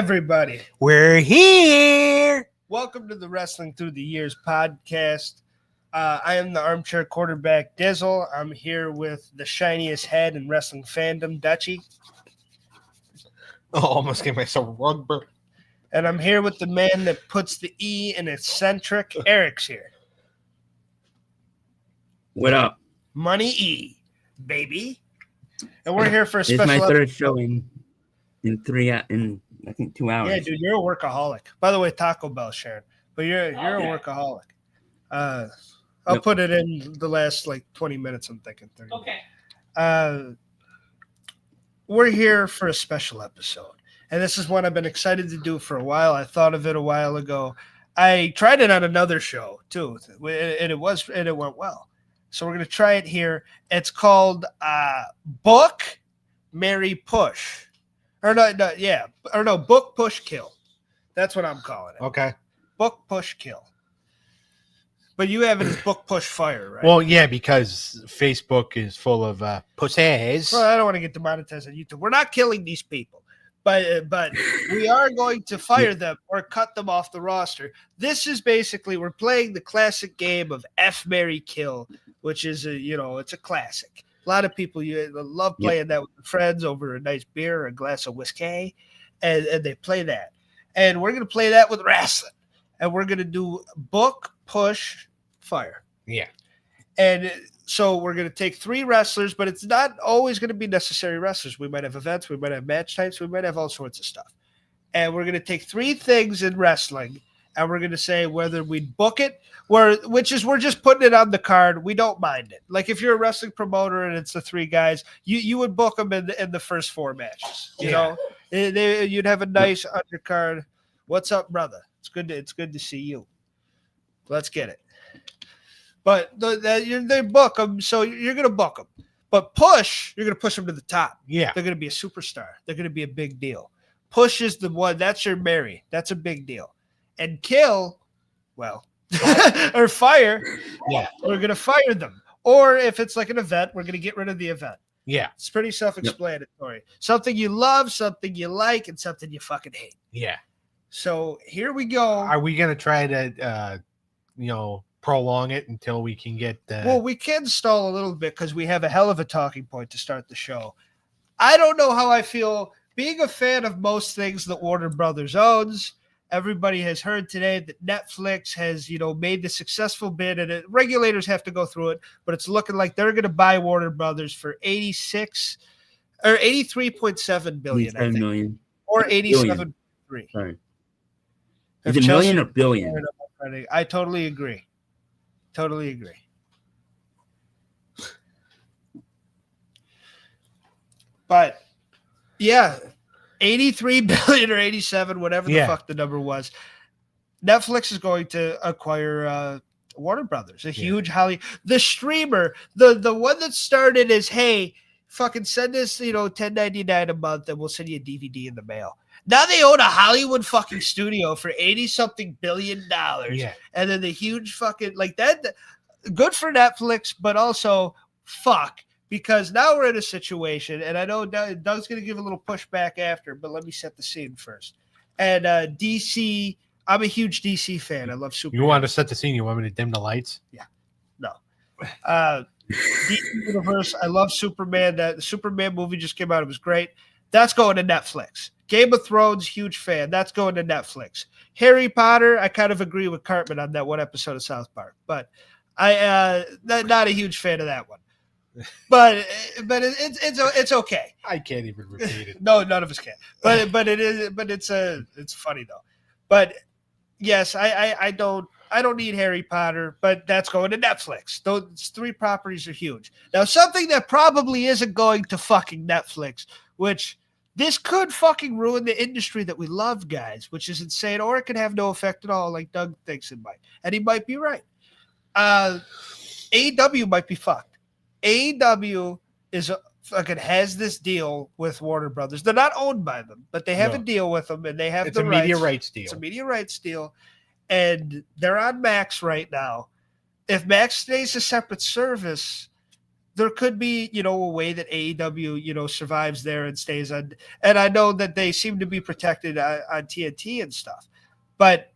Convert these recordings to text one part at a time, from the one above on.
everybody. We're here. Welcome to the Wrestling Through the Years podcast. I am the armchair quarterback, Dizzle. I'm here with the shiniest head in wrestling fandom, Dutchie. Oh, almost gave myself a rug burn. And I'm here with the man that puts the E in eccentric. Eric's here. What up? MoneyE, baby. And we're here for a It's special my third episode. show in I think 2 hours. Yeah, dude, you're a workaholic. By the way, Taco Bell, Sharon. But you're a workaholic. I'll put it in the last 20 minutes, I'm thinking 30. Okay. We're here for a special episode. And this is one I've been excited to do for a while. I thought of it a while ago. I tried it on another show too, and it went well. So we're gonna try it here. It's called Book, Marry, Push. Book, Push, Kill. That's what I'm calling it. Okay. Book, Push, Kill. But you have it as Book, Push, Fire, right? Well, yeah, because Facebook is full of pussies. Well, I don't want to get demonetized on YouTube. We're not killing these people, but we are going to fire them or cut them off the roster. This is basically we're playing the classic game of F, Marry, Kill, which is it's a classic. A lot of people love playing that with their friends over a nice beer or a glass of whiskey, and they play that. And we're going to play that with wrestling, and we're going to do Book, Push, Fire. Yeah. And so we're going to take 3 wrestlers, but it's not always going to be necessary wrestlers. We might have events, we might have match types, we might have all sorts of stuff. And we're going to take 3 things in wrestling, and we're going to say whether we'd book it, we're just putting it on the card. We don't mind it. Like if you're a wrestling promoter and it's the 3 guys, you would book them in the first 4 matches. You know, you'd have a nice undercard. What's up, brother? It's good to see you. Let's get it. But they book them, so you're going to book them. But push, you're going to push them to the top. Yeah. They're going to be a superstar. They're going to be a big deal. Push is the one. That's your marry. That's a big deal. And kill, well, or fire, yeah, we're going to fire them. Or if it's like an event, we're going to get rid of the event. Yeah. It's pretty self-explanatory. Something you love, something you like, and something you fucking hate. Yeah. So here we go. Are we going to try to, prolong it until we can get Well, we can stall a little bit because we have a hell of a talking point to start the show. I don't know how I feel being a fan of most things that Warner Brothers owns. Everybody has heard today that Netflix has, made the successful bid, and regulators have to go through it, but it's looking like they're going to buy Warner Brothers for 83.7 billion, I think, million. or 87.3. Sorry. Is it million or billion? I totally agree. Totally agree. But yeah, 83 billion or 87, whatever the fuck the number was. Netflix is going to acquire Warner Brothers, a huge the streamer, the one that started as, hey, fucking send us, $10.99 a month and we'll send you a DVD in the mail. Now they own a Hollywood fucking studio for $80-something billion. Yeah. And then the huge fucking that. Good for Netflix, but also fuck, because now we're in a situation, and I know Doug's going to give a little pushback after, but let me set the scene first. And DC, I'm a huge DC fan. I love Superman. You want to set the scene? You want me to dim the lights? Yeah. No. DC Universe, I love Superman. The Superman movie just came out. It was great. That's going to Netflix. Game of Thrones, huge fan. That's going to Netflix. Harry Potter, I kind of agree with Cartman on that one episode of South Park, but I not a huge fan of that one. But it's okay. I can't even repeat it. No, none of us can. But it's funny though. But yes, I don't need Harry Potter, but that's going to Netflix. Those 3 properties are huge. Now, something that probably isn't going to fucking Netflix, which this could fucking ruin the industry that we love, guys, which is insane, or it could have no effect at all, like Doug thinks it might. And he might be right. AEW might be fucked. AEW has this deal with Warner Brothers. They're not owned by them, but they have a deal with them, and they have the rights. Media rights deal. It's a media rights deal, and they're on Max right now. If Max stays a separate service, there could be, a way that AEW, survives there and stays on. And I know that they seem to be protected on TNT and stuff, but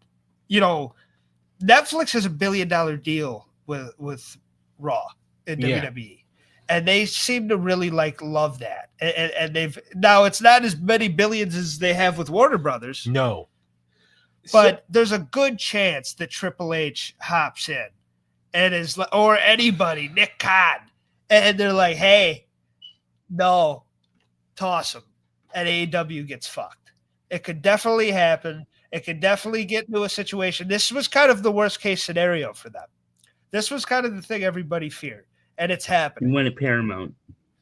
Netflix has $1 billion deal with Raw and WWE, and they seem to really love that. And now it's not as many billions as they have with Warner Brothers. No, but there's a good chance that Triple H hops in and is or anybody, Nick Khan. And they're like, hey, no, toss him. And AEW gets fucked. It could definitely happen. It could definitely get into a situation. This was kind of the worst case scenario for them. This was kind of the thing everybody feared. And it's happening. You went at Paramount.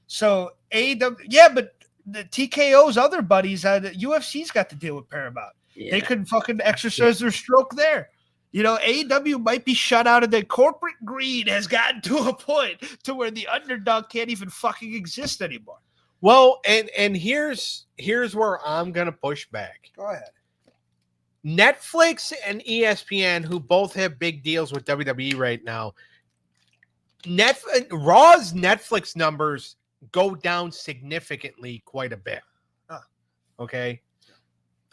So AEW, but the TKO's other buddies, the UFC's got to deal with Paramount. Yeah. They couldn't fucking exercise their stroke there. AEW might be shut out of the corporate greed has gotten to a point to where the underdog can't even fucking exist anymore. Well, and here's where I'm gonna push back. Go ahead. Netflix and ESPN, who both have big deals with WWE right now, Raw's Netflix numbers go down significantly quite a bit. Okay.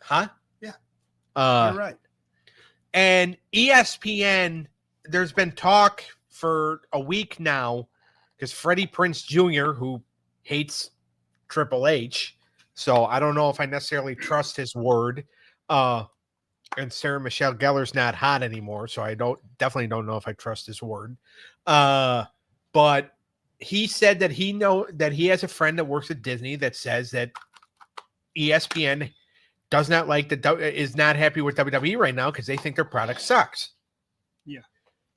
Huh? Yeah. You're right. And ESPN, there's been talk for a week now because Freddie Prinze Jr., who hates Triple H, so I don't know if I necessarily trust his word. And Sarah Michelle Gellar's not hot anymore, so I definitely don't know if I trust his word. But he said that he has a friend that works at Disney that says that ESPN does not is not happy with WWE right now because they think their product sucks. Yeah.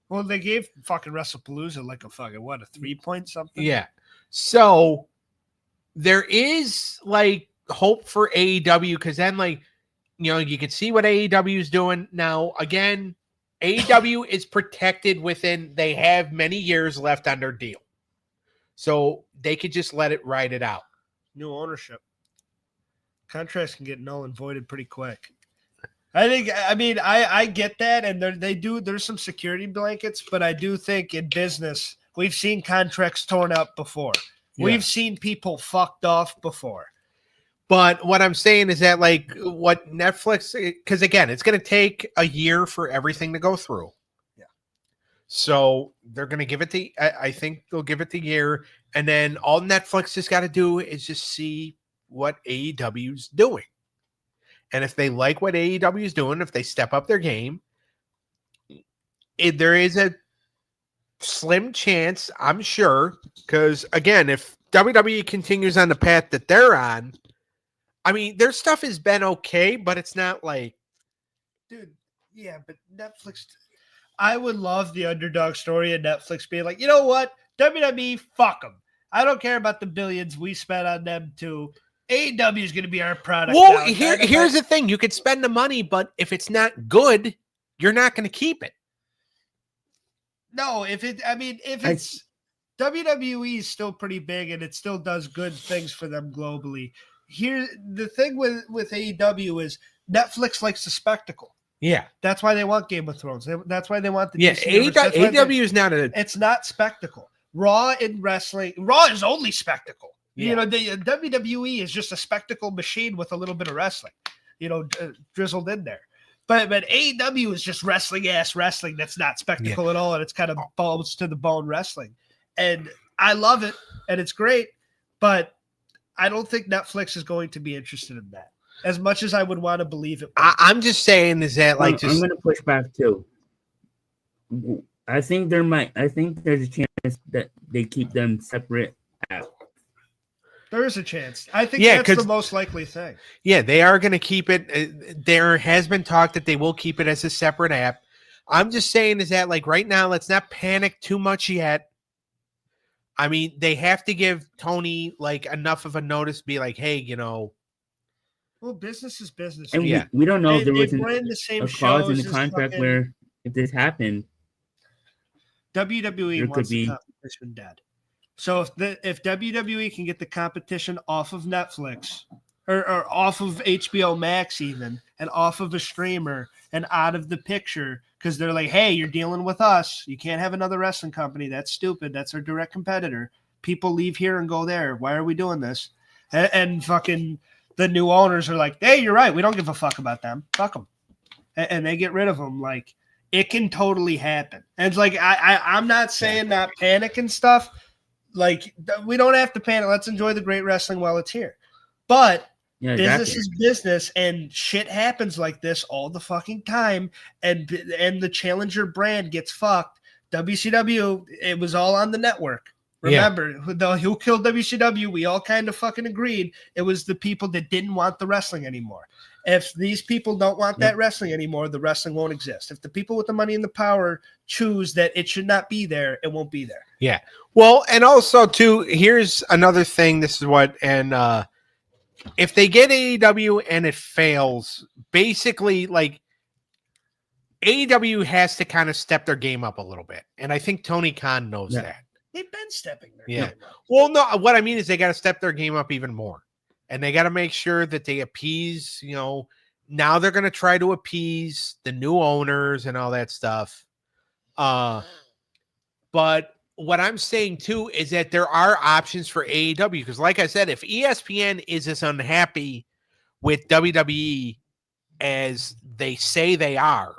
Well, they gave fucking WrestlePalooza a fucking, a 3-point something? Yeah. So there is hope for AEW because then you can see what AEW is doing. Now, again, AEW is protected they have many years left on their deal. So they could just let it ride it out. New ownership. Contracts can get null and voided pretty quick. I get that, and there's some security blankets, but I do think in business, we've seen contracts torn up before. Yeah. We've seen people fucked off before. But what I'm saying is that what Netflix, because again, it's going to take a year for everything to go through. Yeah. So they're going to give it I think they'll give it the year. And then all Netflix has got to do is just see what AEW's doing. And if they like what AEW is doing, if they step up their game, there is a slim chance, I'm sure, because again, if WWE continues on the path that they're on, their stuff has been okay, but it's not dude, yeah, but Netflix, I would love the underdog story of Netflix being like, you know what, WWE, fuck them. I don't care about the billions we spent on them too. AEW is going to be our product. Well, here's the thing. You could spend the money, but if it's not good, you're not going to keep it. No, if it's WWE is still pretty big and it still does good things for them globally. Here, the thing with AEW is Netflix likes the spectacle. Yeah. That's why they want Game of Thrones. That's why they want the AEW is not it's not spectacle. Raw in wrestling, Raw is only spectacle. Yeah. The WWE is just a spectacle machine with a little bit of wrestling, drizzled in there. But AEW is just wrestling that's not spectacle at all, and it's kind of bones to the bone wrestling. And I love it, and it's great, but I don't think Netflix is going to be interested in that as much as I would want to believe it. I'm just saying is that I'm going to push back too. I think there's a chance that they keep them separate out. There is a chance. I think that's the most likely thing. Yeah, they are going to keep it. There has been talk that they will keep it as a separate app. I'm just saying is that right now, let's not panic too much yet. They have to give Tony enough of a notice to be hey, Well, business is business. And we don't know if there was a clause in the contract where if this happened, WWE wants the competition dead. So if WWE can get the competition off of Netflix or off of HBO Max even and off of a streamer and out of the picture because they're like, hey, you're dealing with us. You can't have another wrestling company. That's stupid. That's our direct competitor. people leave here and go there. Why are we doing this? And fucking the new owners are like, hey, you're right. We don't give a fuck about them. Fuck them. And they get rid of them. Like, it can totally happen. And it's like, I'm not saying not panic and stuff. Like, we don't have to panic. Let's enjoy the great wrestling while it's here. But business is business, and shit happens like this all the fucking time. And the challenger brand gets fucked. WCW, it was all on the network. Remember, who killed WCW? We all kind of fucking agreed. It was the people that didn't want the wrestling anymore. If these people don't want that wrestling anymore, the wrestling won't exist. If the people with the money and the power choose that it should not be there, it won't be there. Yeah. Well, and also, too, here's another thing. This is what, and if they get AEW and it fails, basically, like, AEW has to kind of step their game up a little bit. And I think Tony Khan knows that. They've been stepping their game up. Well, no, what I mean is they got to step their game up even more. And they got to make sure that they appease, now they're going to try to appease the new owners and all that stuff. But what I'm saying, too, is that there are options for AEW. Because like I said, if ESPN is as unhappy with WWE as they say they are,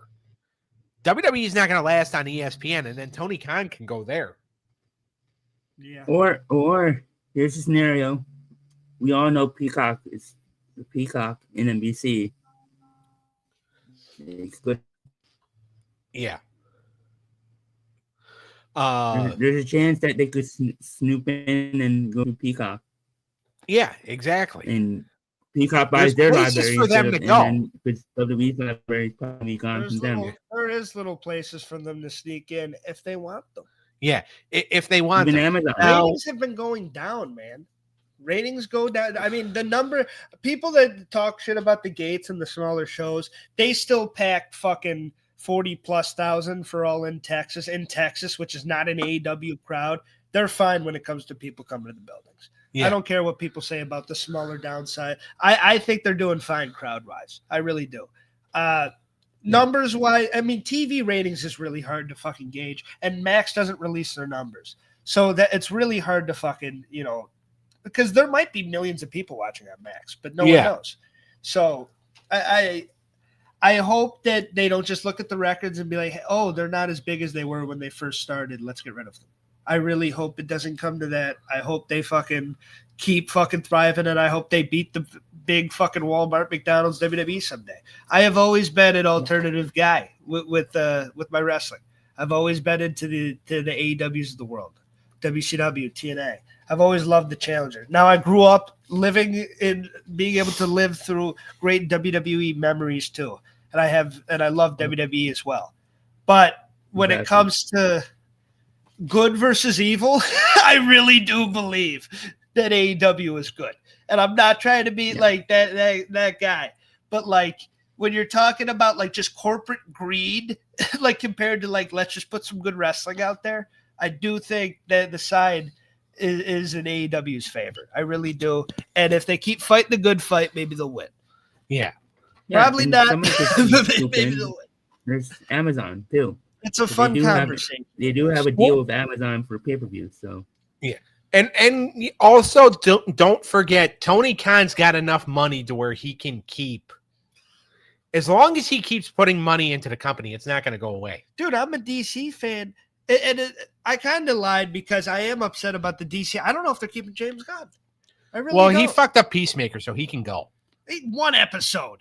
WWE is not going to last on ESPN. And then Tony Khan can go there. Yeah. Or here's a scenario. We all know Peacock is the Peacock in NBC. It's good. Yeah. There's a chance that they could snoop in and go to Peacock. Yeah, exactly. And Peacock buys their library for them to go. Because WWE's library probably gone from them. There is little places for them to sneak in if they want them. Yeah, if they want them. Amazon. Ratings have been going down, man. Ratings go down. I mean, the number people that talk shit about the gates and the smaller shows, they still pack fucking 40,000+ for All in Texas, which is not an AEW crowd. They're fine when it comes to people coming to the buildings. Yeah. I don't care what people say about the smaller downside. I think they're doing fine crowd wise. I really do. Numbers wise, I mean, TV ratings is really hard to fucking gauge, and Max doesn't release their numbers. So that it's really hard to fucking, because there might be millions of people watching on Max, but no one knows. So I hope that they don't just look at the records and be like, oh, they're not as big as they were when they first started. Let's get rid of them. I really hope it doesn't come to that. I hope they fucking keep fucking thriving, and I hope they beat the big fucking Walmart, McDonald's, WWE someday. I have always been an alternative guy with my wrestling. I've always been into the AEWs of the world, WCW, TNA. I've always loved the challenger. Now I grew up living in being able to live through great WWE memories too, and I love WWE as well. But when it comes to good versus evil, I really do believe that AEW is good. And I'm not trying to be like that guy. But like when you're talking about like just corporate greed, like compared to like let's just put some good wrestling out there, I do think that the side is in AEW's favor. I really do. And if they keep fighting the good fight, maybe they'll win. Yeah. Probably not. Maybe they'll win. There's Amazon too. It's a fun conversation. They do have a deal with Amazon for pay-per-view, so yeah. And also don't forget Tony Khan's got enough money to where he can keep, as long as he keeps putting money into the company, it's not going to go away. Dude, I'm a DC fan, and I kind of lied because I am upset about the DC. I don't know if they're keeping James Gunn. I really don't. He fucked up Peacemaker, so he can go. One episode.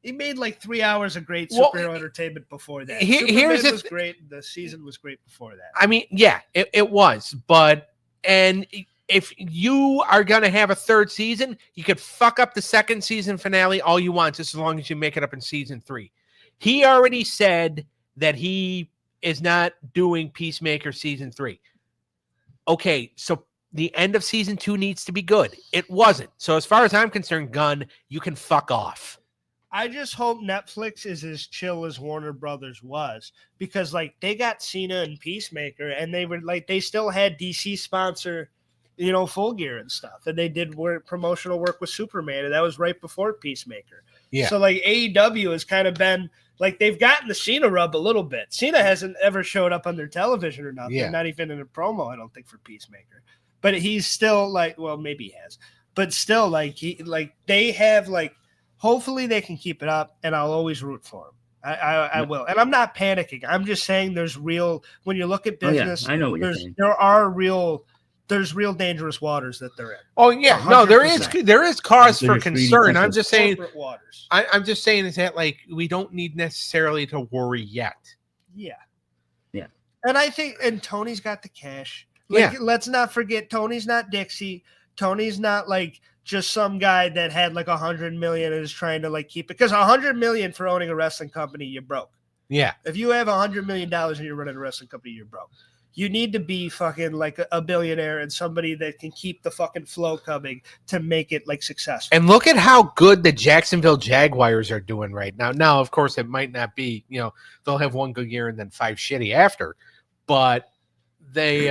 He made like 3 hours of great superhero entertainment before that. Here's was great. The season was great before that. I mean, yeah, it was. But if you are going to have a third season, you could fuck up the second season finale all you want, just as long as you make it up in season 3. He already said that he is not doing Peacemaker season 3. Okay, so the end of season 2 needs to be good. It wasn't. So as far as I'm concerned, Gunn, you can fuck off. I just hope Netflix is as chill as Warner Brothers was, because like they got Cena and Peacemaker, and they were like they still had DC sponsor, Full Gear and stuff, and they did promotional work with Superman, and that was right before Peacemaker. Yeah. So like AEW has kind of been like they've gotten the Cena rub a little bit. Cena hasn't ever showed up on their television or nothing, not even in a promo, I don't think, for Peacemaker. but he's still like, well, maybe he has, but still they have hopefully they can keep it up, and I'll always root for him. I will, and I'm not panicking. I'm just saying when you look at business, I know what you're saying. There's real dangerous waters that they're in. Oh yeah, no, there is 100%. cause for There's concern. I'm corporate just saying, waters. I'm just saying is that we don't need necessarily to worry yet. Yeah. Yeah. And I think, and Tony's got the cash. Let's not forget, Tony's not Dixie. Tony's not just some guy that had $100 million and is trying to keep it. Because $100 million for owning a wrestling company, you're broke. Yeah. If you have $100 million and you're running a wrestling company, you're broke. You need to be fucking a billionaire and somebody that can keep the fucking flow coming to make it successful. And look at how good the Jacksonville Jaguars are doing right now. Now, of course, it might not be, they'll have one good year and then 5 shitty after, but they,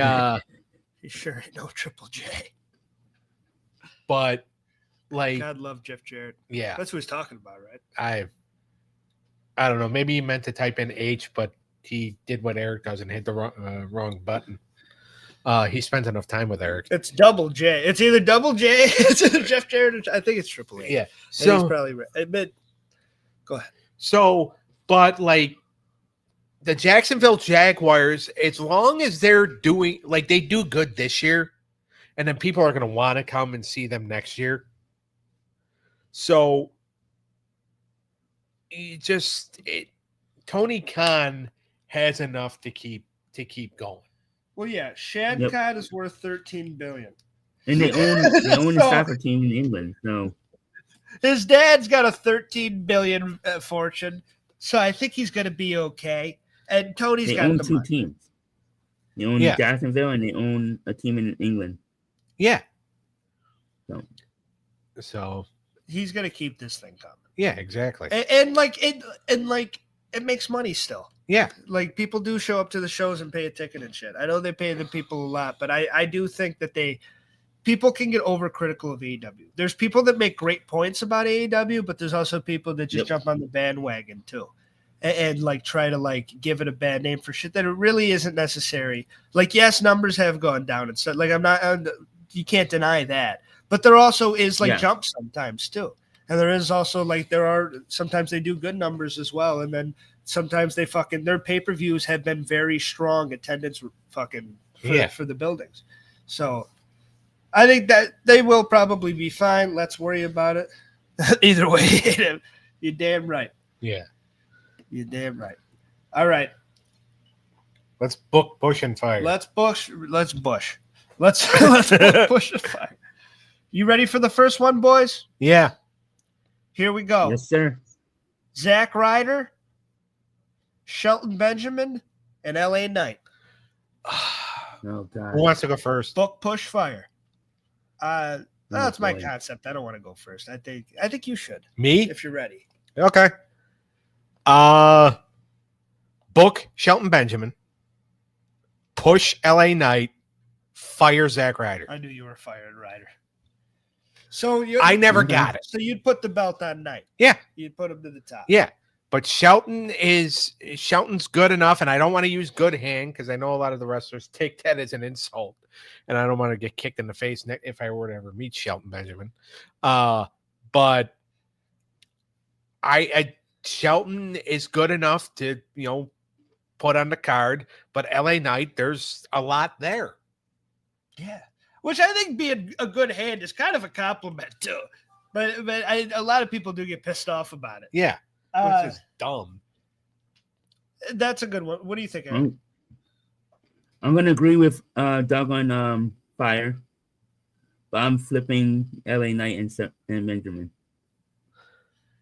you sure ain't no Triple J. But God love Jeff Jarrett. Yeah. That's what he's talking about, right? I don't know. Maybe he meant to type in H, but he did what Eric does and hit the wrong button. He spends enough time with Eric. It's double J. It's either double J. It's either Jeff Jarrett. I think it's Triple H. Yeah. So he's probably right. But go ahead. So, but the Jacksonville Jaguars, as long as they're doing they do good this year, and then people are going to want to come and see them next year. So, Tony Khan has enough to keep going. Well, yeah, Shad Khan is worth $13 billion, and they own a soccer team in England. So his dad's got a $13 billion fortune, so I think he's going to be okay. And Tony's got own the two money. teams. They own Jacksonville and they own a team in England. Yeah. So he's going to keep this thing coming. Yeah, exactly. And it makes money still. Yeah. People do show up to the shows and pay a ticket and shit. I know they pay the people a lot, but I do think that people can get overcritical of AEW. There's people that make great points about AEW, but there's also people that just jump on the bandwagon too. And try to give it a bad name for shit that it really isn't necessary. Yes, numbers have gone down and stuff. You can't deny that. But there also is jumps sometimes too. And there is also sometimes they do good numbers as well. And then sometimes their pay-per-views have been very strong attendance for the buildings. So I think that they will probably be fine. Let's worry about it. Either way, you're damn right. Yeah. You're damn right. All right. Let's book Bush and Fire. Let's bush. Let's book Bush and Fire. You ready for the first one, boys? Yeah. Here we go. Yes, sir. Zack Ryder, Shelton Benjamin, and LA Knight. Oh, God. Who wants to go first? Book, push, fire. That's my boy. concept. I don't want to go first. I think you should. Me? If you're ready. Okay. Book Shelton Benjamin. Push LA Knight. Fire Zack Ryder. I knew you were firing Ryder. So I never got it. So you'd put the belt on Knight. Yeah. You'd put him to the top. Yeah. But Shelton's good enough, and I don't want to use good hand because I know a lot of the wrestlers take that as an insult, and I don't want to get kicked in the face if I were to ever meet Shelton Benjamin. But Shelton is good enough to put on the card, but LA Knight, there's a lot there. Yeah, which I think being a good hand is kind of a compliment too. But a lot of people do get pissed off about it. Yeah. Which is dumb. That's a good one. What do you think, Eric? I'm going to agree with Doug on Fire, but I'm flipping LA Knight and Benjamin.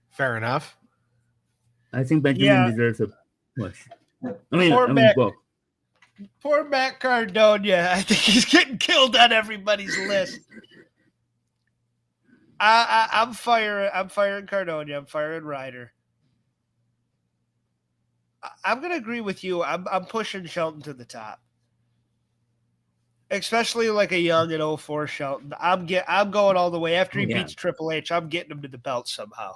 Fair enough. I think Benjamin deserves a push. I mean, book. Poor Matt Cardona. I think he's getting killed on everybody's list. I'm firing Cardona. I'm firing Ryder. I'm gonna agree with you. I'm pushing Shelton to the top, especially a young and 04 Shelton. I'm going all the way after he beats Triple H. I'm getting him to the belt somehow.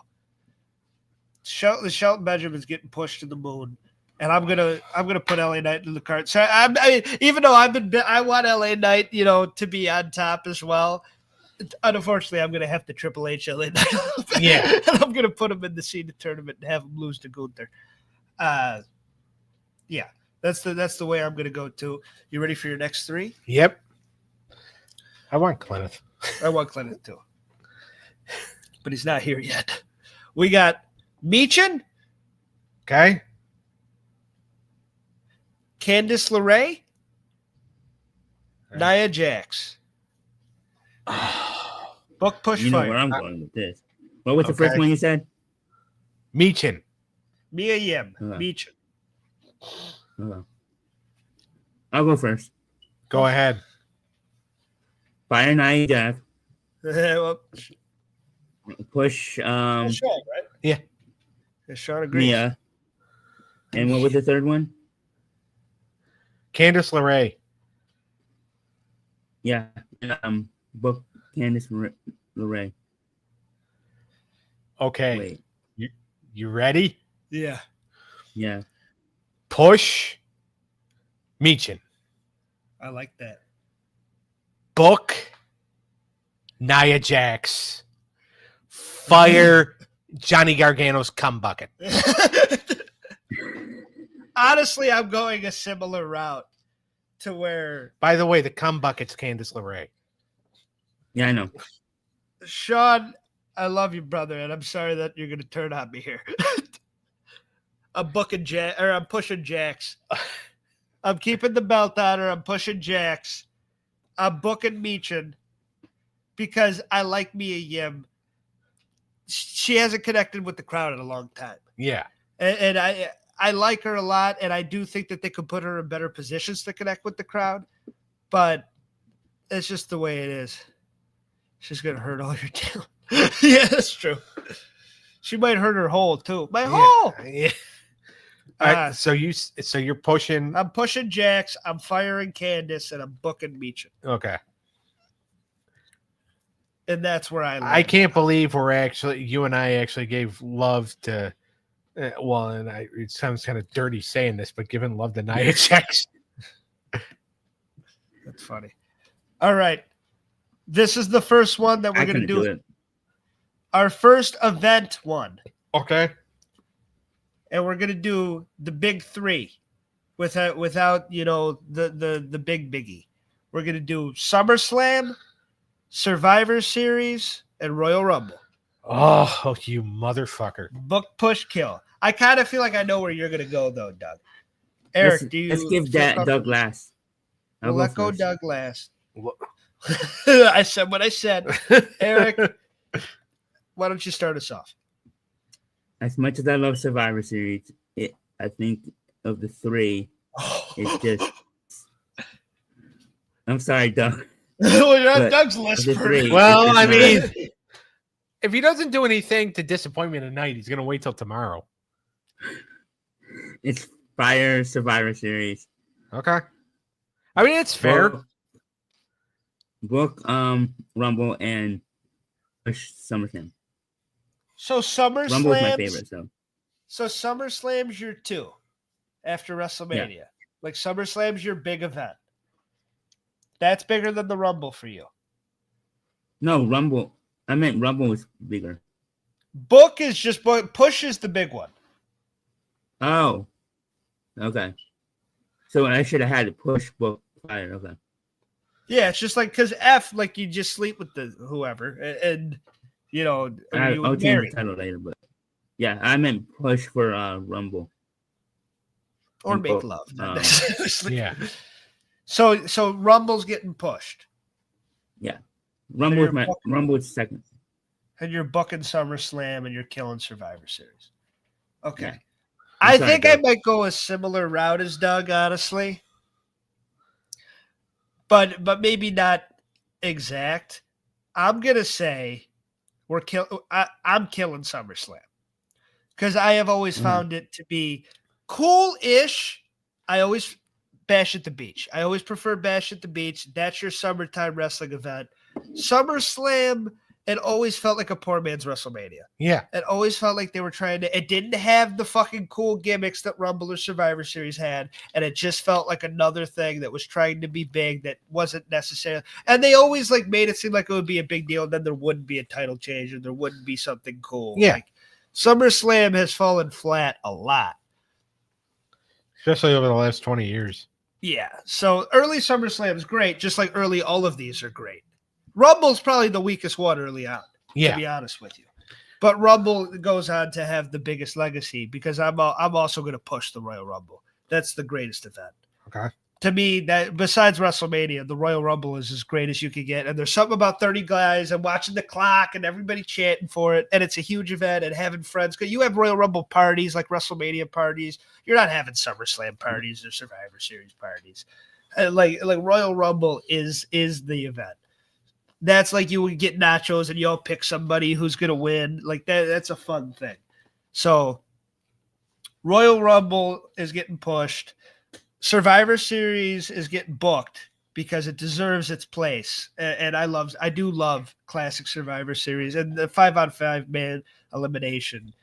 Shelton Benjamin's getting pushed to the moon. And I'm gonna put LA Knight in the card. So even though I want LA Knight, to be on top as well. Unfortunately, I'm gonna have to Triple H LA Knight. Yeah. And I'm gonna put him in the Cena tournament and have him lose to Gunther. Yeah, that's the way I'm gonna go too. You ready for your next three? Yep. I want Cleneth. I want Cleneth too, but he's not here yet. We got Michin, Okay. Candice LeRae, Right. Nia Jax. Book push You know fire. where I'm going with this. What was the first one you said? Michin. Mia Yim, Okay. Michin. Okay. I'll go first. Go ahead. Fire Nia Jax. Well, Push Sean, right? Yeah. Sean agrees. Mia. And what was the third one? Candice LeRae. Yeah. Book Candice LeRae. Okay. Wait. You ready? Yeah. Yeah. Push Michin. I like that. Book Nia Jax. Fire Johnny Gargano's cum bucket. Honestly, I'm going a similar route to where By the way, the cum bucket's Candice LeRae. Yeah, I know. Sean, I love you, brother, and I'm sorry that you're going to turn on me here. I'm pushing Jax. I'm keeping the belt on her. I'm pushing Jax. I'm booking Michin because I like Mia Yim. She hasn't connected with the crowd in a long time. Yeah. And I like her a lot, and I do think that they could put her in better positions to connect with the crowd, but it's just the way it is. She's going to hurt all your talent. Yeah, that's true. She might hurt her hole, too. My hole! Yeah. All right, so you're pushing. I'm pushing Jax, I'm firing Candice, and I'm booking Michin. Okay. And that's where I land. I can't believe you and I actually gave love to, it sounds kind of dirty saying this, but giving love to Nia Jax. That's funny. All right. This is the first one that we're going to do. It. Our first event one. Okay. And we're going to do the big three without the big biggie. We're going to do SummerSlam, Survivor Series, and Royal Rumble. Oh, you motherfucker. Book, push, kill. I kind of feel like I know where you're going to go, though, Doug. Eric, let's give that Doug last. We'll let go Doug last. I said what I said. Eric, why don't you start us off? As much as I love Survivor Series, I think of the three, it's just. I'm sorry, Doug. Well, you're on Doug's list. Well, I mean, if he doesn't do anything to disappoint me tonight, he's gonna wait till tomorrow. It's Fire Survivor Series. Okay. I mean, it's fair. Book Rumble and push SummerSlam. So SummerSlam. Rumble's my favorite. So SummerSlam's your 2 after WrestleMania. Yeah. Like SummerSlam's your big event. That's bigger than the Rumble for you. No, Rumble. I meant Rumble was bigger. Book is just push is the big one. Oh, okay. So I should have had to push Book Fire. Okay. Yeah, it's just like because F, like you just sleep with the whoever, and I'll change the title later, but yeah, I meant push for Rumble or and make Book, love. Not necessarily. Yeah. So Rumble's getting pushed. Yeah, Rumble is second. And you're booking SummerSlam and you're killing Survivor Series. Okay. Yeah. I sorry, think Doug. I might go a similar route as Doug, honestly. But maybe not exact. I'm gonna say I'm killing SummerSlam. Because I have always found it to be cool-ish. I always Bash at the Beach. I always prefer Bash at the Beach. That's your summertime wrestling event. SummerSlam it always felt like a poor man's WrestleMania. Yeah. It always felt like they were trying to. It didn't have the fucking cool gimmicks that Rumble or Survivor Series had, and it just felt like another thing that was trying to be big that wasn't necessary. And they always like made it seem like it would be a big deal, and then there wouldn't be a title change, and there wouldn't be something cool. Yeah. Like, SummerSlam has fallen flat a lot. Especially over the last 20 years. Yeah. So early SummerSlam is great, just like early all of these are great. Rumble's probably the weakest one early on, to be honest with you. But Rumble goes on to have the biggest legacy because I'm also going to push the Royal Rumble. That's the greatest event. Okay. To me, that besides WrestleMania, the Royal Rumble is as great as you could get. And there's something about 30 guys and watching the clock and everybody chanting for it. And it's a huge event and having friends. Because you have Royal Rumble parties like WrestleMania parties. You're not having SummerSlam parties or Survivor Series parties. Like Royal Rumble is the event. That's like you would get nachos and you all pick somebody who's going to win. Like that's a fun thing. So Royal Rumble is getting pushed. Survivor Series is getting booked because it deserves its place. And I do love classic Survivor Series, and the 5-on-5 man elimination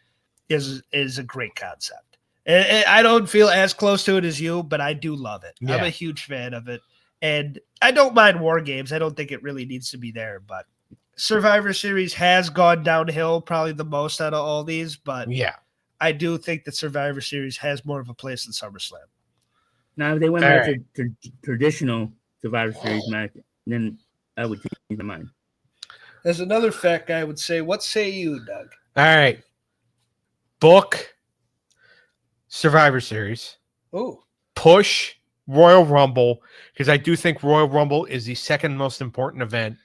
is a great concept. And I don't feel as close to it as you, but I do love it. Yeah. I'm a huge fan of it. And I don't mind War Games. I don't think it really needs to be there, but Survivor Series has gone downhill probably the most out of all these, but Yeah. I do think that Survivor Series has more of a place than SummerSlam. Now, if they went back to traditional Survivor Series match, then I would change my mind. As another fact, I would say, what say you, Doug? All right. Book Survivor Series. Oh, Push Royal Rumble, because I do think Royal Rumble is the second most important event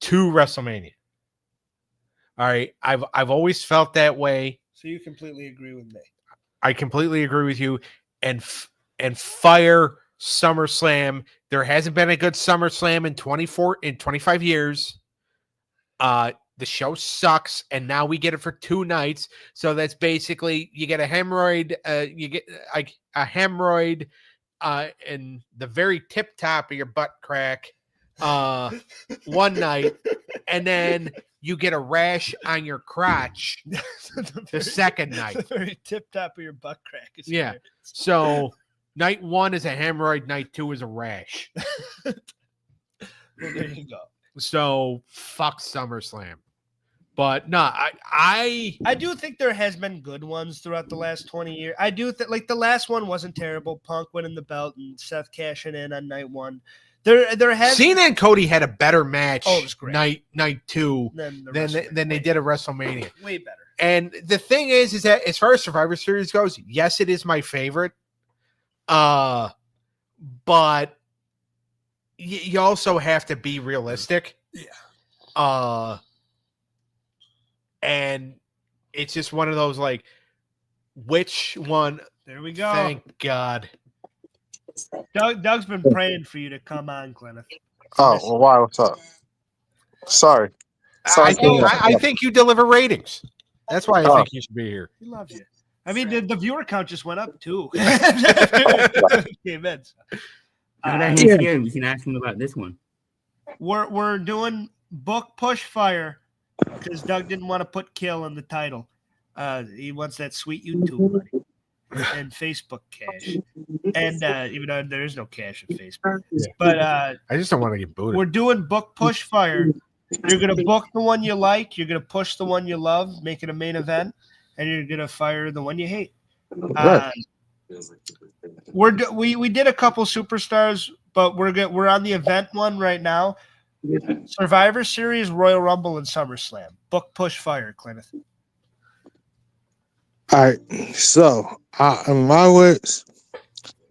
to WrestleMania. All right. I've always felt that way. so you completely agree with me. I completely agree with you. And fire SummerSlam. There hasn't been a good SummerSlam in 25 years. The show sucks, and now we get it for 2 nights. So that's basically you get a hemorrhoid. You get like a hemorrhoid in the very tip top of your butt crack one night, and then you get a rash on your crotch the second night. The very tip top of your butt crack. Is Yeah. here. So night 1 is a hemorrhoid, night 2 is a rash. Well, there you go. So fuck SummerSlam. But no, I do think there has been good ones throughout the last 20 years. I do think like the last one wasn't terrible. Punk winning the belt and Seth cashing in on night 1. There has Cena and Cody had a better match. Oh, it was great. Night 2 than they did at WrestleMania. Way better. And the thing is that as far as Survivor Series goes, yes, it is my favorite. But you also have to be realistic. Yeah. And it's just one of those like, which one? There we go. Thank God. Doug's been praying for you to come on, Cleneth. Oh, well, why? What's up? Sorry. I think you deliver ratings. That's why I think you should be here. He loves you. I mean, the viewer count just went up too. Came in. Now that he's here, we can ask him about this one. We're doing book push fire because Doug didn't want to put kill in the title. He wants that sweet YouTube money and Facebook cash. And even though there is no cash in Facebook. But I just don't want to get booted. we're doing book push fire. You're going to book the one you like. You're going to push the one you love, make it a main event. And you're going to fire the one you hate. We did a couple superstars, but we're on the event one right now. Survivor Series, Royal Rumble, and SummerSlam. Book, push, fire, Cleneth. All right. So, in my words,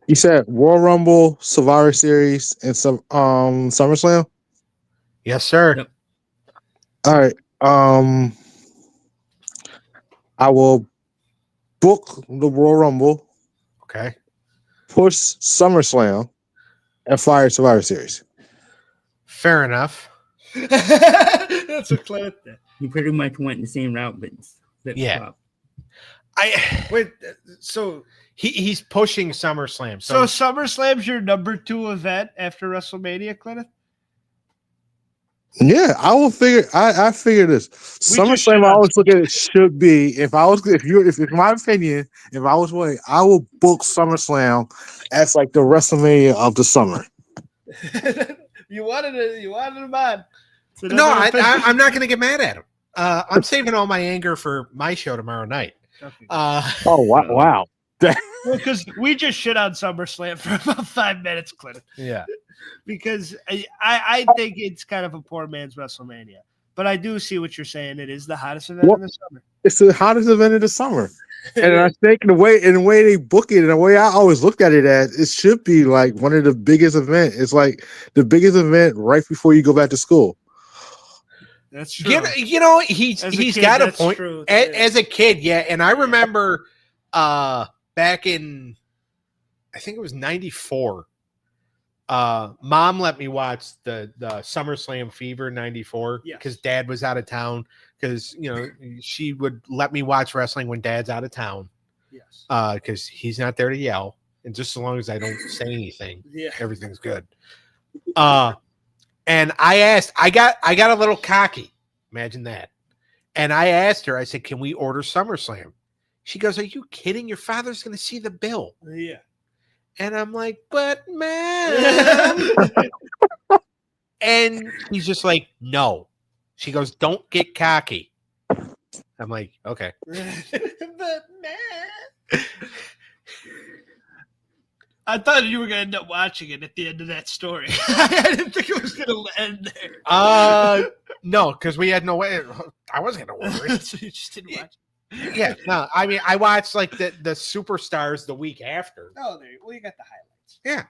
you said Royal Rumble, Survivor Series, and some SummerSlam. Yes, sir. Yep. All right. I will book the Royal Rumble, Okay. push SummerSlam, and fire Survivor Series. Fair enough. That's what Cleneth did. He pretty much went the same route, but Yeah. flip-flop. Wait, so He's pushing SummerSlam. so SummerSlam's your number 2 event after WrestleMania, Cleneth? Yeah, I will figure. I figure this SummerSlam. shit I on always look at it should be. If in my opinion, if I was winning, I will book SummerSlam as like the WrestleMania of the summer. You wanted him on. It's No, another opinion. I'm not going to get mad at him. I'm saving all my anger for my show tomorrow night. Okay. Oh wow! Because we just shit on SummerSlam for about 5 minutes, Clinton. Yeah. Because I think it's kind of a poor man's WrestleMania. But I do see what you're saying. It is the hottest event in the summer. It's the hottest event of the summer, and I think in the way they book it, and the way I always look at it as it should be like one of the biggest events. It's like the biggest event right before you go back to school. That's true. He's got a point. True. As a kid, yeah. And I remember back in, I think it was 94, Mom let me watch the SummerSlam Fever 94 because Dad was out of town, because she would let me watch wrestling when Dad's out of town. Yes. Because he's not there to yell, and just as long as I don't say anything, everything's good. And I got a little cocky. Imagine that. And I asked her, I said, "Can we order SummerSlam?" She goes, "Are you kidding? Your father's going to see the bill." Yeah. And I'm like, "But man." And he's just like, "No." She goes, "Don't get cocky." I'm like, "Okay." But man. I thought you were going to end up watching it at the end of that story. I didn't think it was going to end there. No, because we had no way. I wasn't going to order it. So you just didn't watch it? Yeah, no. I mean, I watched like the Superstars the week after. Oh, you got the highlights. Yeah.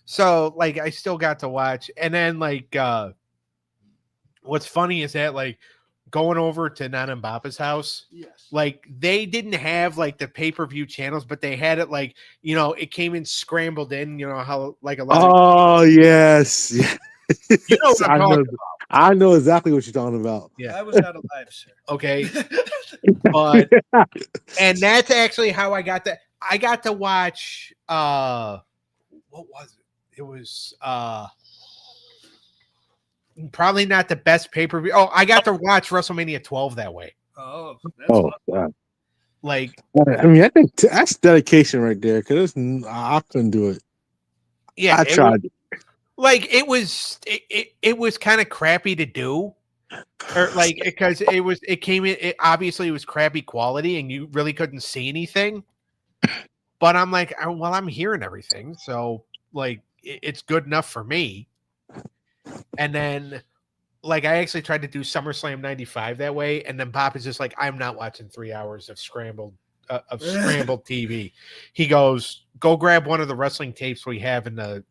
So like, I still got to watch, and then like, what's funny is that like going over to Nana and Papa's house, like they didn't have like the pay-per-view channels, but they had it like, it came in scrambled in, how like a lot. Oh yes. You know what I'm talking about. I know exactly what you're talking about. Yeah, I was not alive, sir. Okay. But and that's actually how I got that. I got to watch what was it? It was probably not the best pay-per-view. Oh, I got to watch WrestleMania 12 that way. Oh, that's fun. God. Like, I mean, I think that's dedication right there, because I couldn't do it. Yeah, I tried. It was kind of crappy to do, or like, because it came in. It obviously was crappy quality, and you really couldn't see anything. But I'm like, well, I'm hearing everything, so like, it's good enough for me. And then, like, I actually tried to do SummerSlam '95 that way, and then Pop is just like, I'm not watching 3 hours of scrambled TV. He goes, go grab one of the wrestling tapes we have in the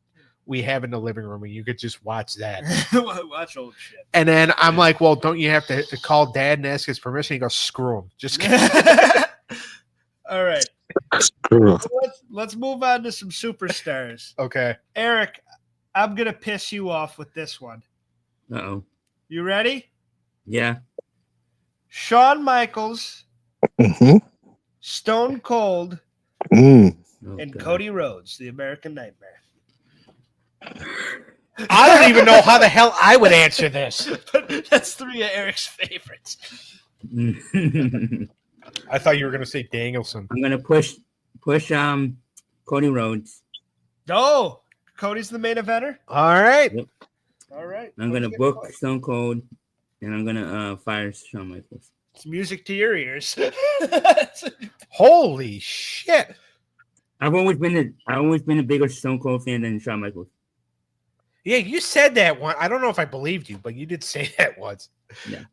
living room, and you could just watch that. Watch old shit. And then I'm like, well, don't you have to call Dad and ask his permission? He goes, screw him. Just kidding. All right. Let's move on to some superstars. Okay. Eric, I'm going to piss you off with this one. Uh-oh. You ready? Yeah. Shawn Michaels, Stone Cold, Oh, and God. Cody Rhodes, the American Nightmare. I don't even know how the hell I would answer this. But that's 3 of Eric's favorites. I thought you were going to say Danielson. I'm gonna push Cody Rhodes. No, Cody's the main eventer. All right. Yep. All right. I'm gonna book Stone Cold, and I'm gonna fire Shawn Michaels. It's music to your ears. Holy shit. I've always been a bigger Stone Cold fan than Shawn Michaels. Yeah, you said that one. I don't know if I believed you, but you did say that once. Yeah.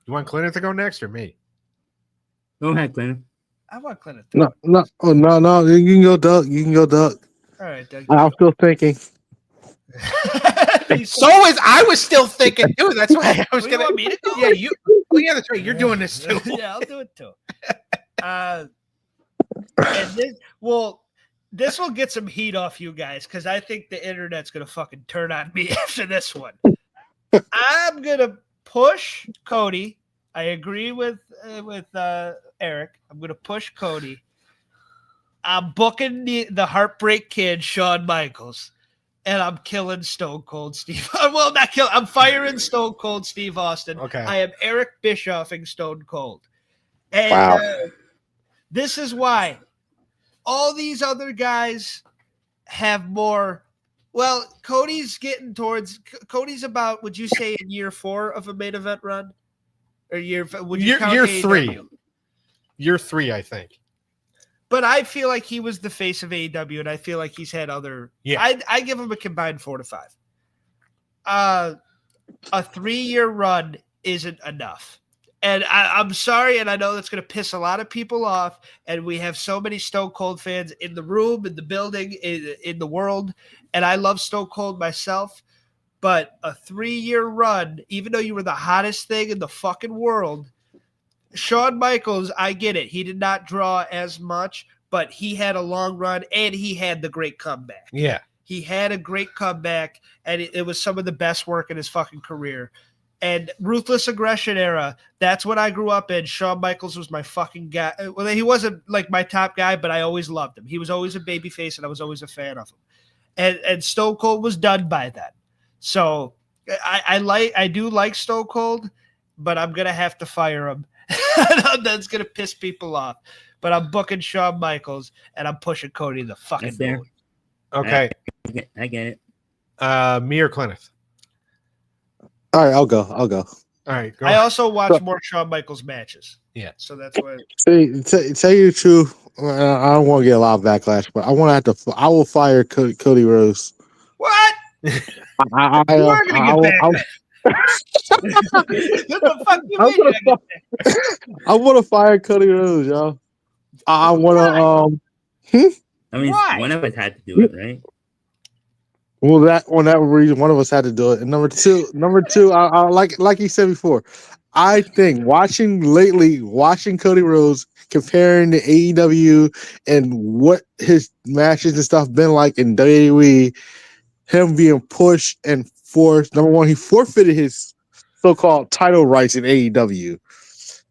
You want Cleneth to go next or me? Go ahead, Clinton. I want Clinton. No. Oh, no. You can go, Doug. All right, Doug. I'm still thinking. I was still thinking too. That's why I was You gonna. want me to go? Yeah, you. Oh, yeah, that's right. You're doing this too. Yeah, I'll do it too. And this will get some heat off you guys, because I think the internet's gonna fucking turn on me after this one. I'm gonna push Cody. I agree with Eric. I'm gonna push Cody. I'm booking the Heartbreak Kid, Shawn Michaels, and I'm killing Stone Cold Steve. Well, not killing. I'm firing Stone Cold Steve Austin. Okay. I am Eric Bischoffing Stone Cold. And Wow. this is why all these other guys have more. Well, Cody's about, would you say, in year 4 of a main event run? Or would you count Year AEW? 3. Year 3, I think. But I feel like he was the face of AEW, and I feel like he's had other. Yeah. I give him a combined 4 to 5. A 3-year run isn't enough. And I'm sorry, and I know that's going to piss a lot of people off. And we have so many Stone Cold fans in the room, in the building, in the world. And I love Stone Cold myself. But a 3-year run, even though you were the hottest thing in the fucking world, Shawn Michaels, I get it. He did not draw as much, but he had a long run, and he had the great comeback. Yeah. He had a great comeback, and it was some of the best work in his fucking career. And Ruthless Aggression era, that's what I grew up in. Shawn Michaels was my fucking guy. Well, he wasn't like my top guy, but I always loved him. He was always a babyface, and I was always a fan of him. And Stone Cold was done by then. So I do like Stone Cold, but I'm gonna have to fire him. That's gonna piss people off. But I'm booking Shawn Michaels, and I'm pushing Cody the fucking That's fair. moon. Okay. I get it. Me or Cleneth? All right, I'll go. All right. Go. I also watch more Shawn Michaels matches. Yeah. So that's why. Tell you the truth, I don't want to get a lot of backlash, but I will fire Cody Rhodes. What? I You are gonna get backlash. What the fuck you mean? You're gonna get I want to fire Cody Rhodes, y'all. I want to. I mean, Why? one of us had to do it, right? Well, that reason, one of us had to do it. And number two, I like you said before, I think watching Cody Rhodes comparing to AEW and what his matches and stuff been like in WWE, him being pushed and forced. Number one, he forfeited his so-called title rights in AEW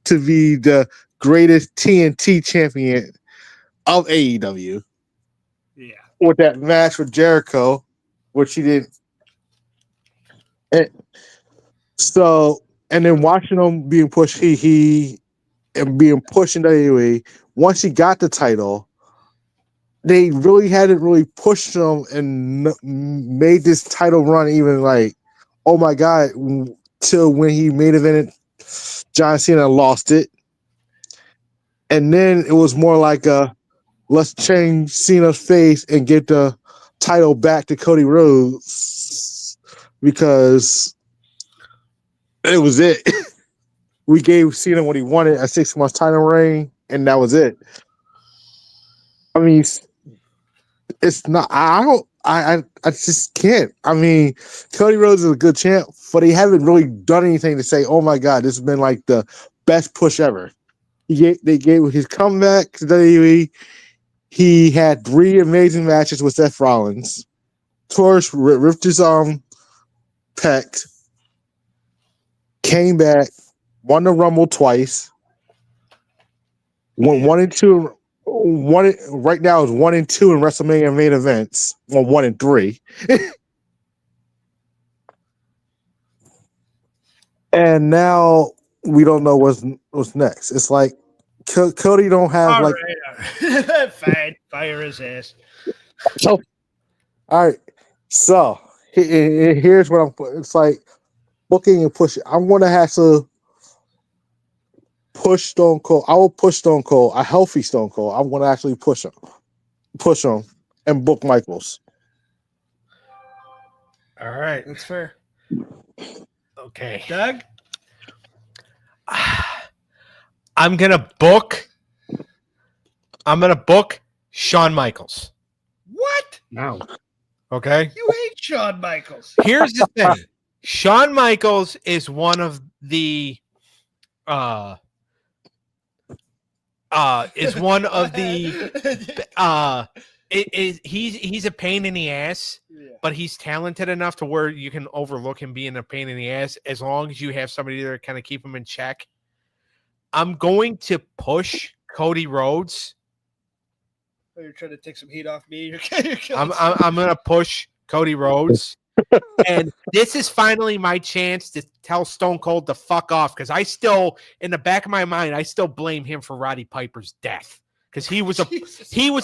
to be the greatest TNT champion of AEW Yeah. with that match with Jericho, which he did. And then watching him being pushed, he being pushed in WWE. Once he got the title, they really hadn't really pushed him and made this title run even like, oh my god, till when he main evented John Cena and lost it. And then it was more like let's change Cena's face and get the title back to Cody Rhodes because it was it. We gave Cena what he wanted, a 6-month title reign, and that was it. I mean, it's not. I just can't. I mean, Cody Rhodes is a good champ, but he haven't really done anything to say, "Oh my God, this has been like the best push ever." They gave his comeback to WWE. He had 3 amazing matches with Seth Rollins. Torch ripped his pec, came back, won the Rumble twice. Won 1 and 2. Right now is 1 and 2 in WrestleMania main events. Well, 1 and 3. And now we don't know what's next. It's like Cody don't have All right. Fine. Fire his ass. So, all right. So here's what I'm putting. It's like booking and pushing. I'm gonna have to push Stone Cold. I will push Stone Cold, a healthy Stone Cold. I'm gonna actually push him, and book Michaels. All right. That's fair. Okay. Doug? I'm gonna book Shawn Michaels. What? No. Okay. You hate Shawn Michaels. Here's the thing. Shawn Michaels is one of the he's a pain in the ass, but he's talented enough to where you can overlook him being a pain in the ass as long as you have somebody there to kind of keep him in check. I'm going to push Cody Rhodes. Oh, you're trying to take some heat off me. I'm going to push Cody Rhodes. And this is finally my chance to tell Stone Cold to fuck off, because I still, in the back of my mind, I still blame him for Roddy Piper's death, because he was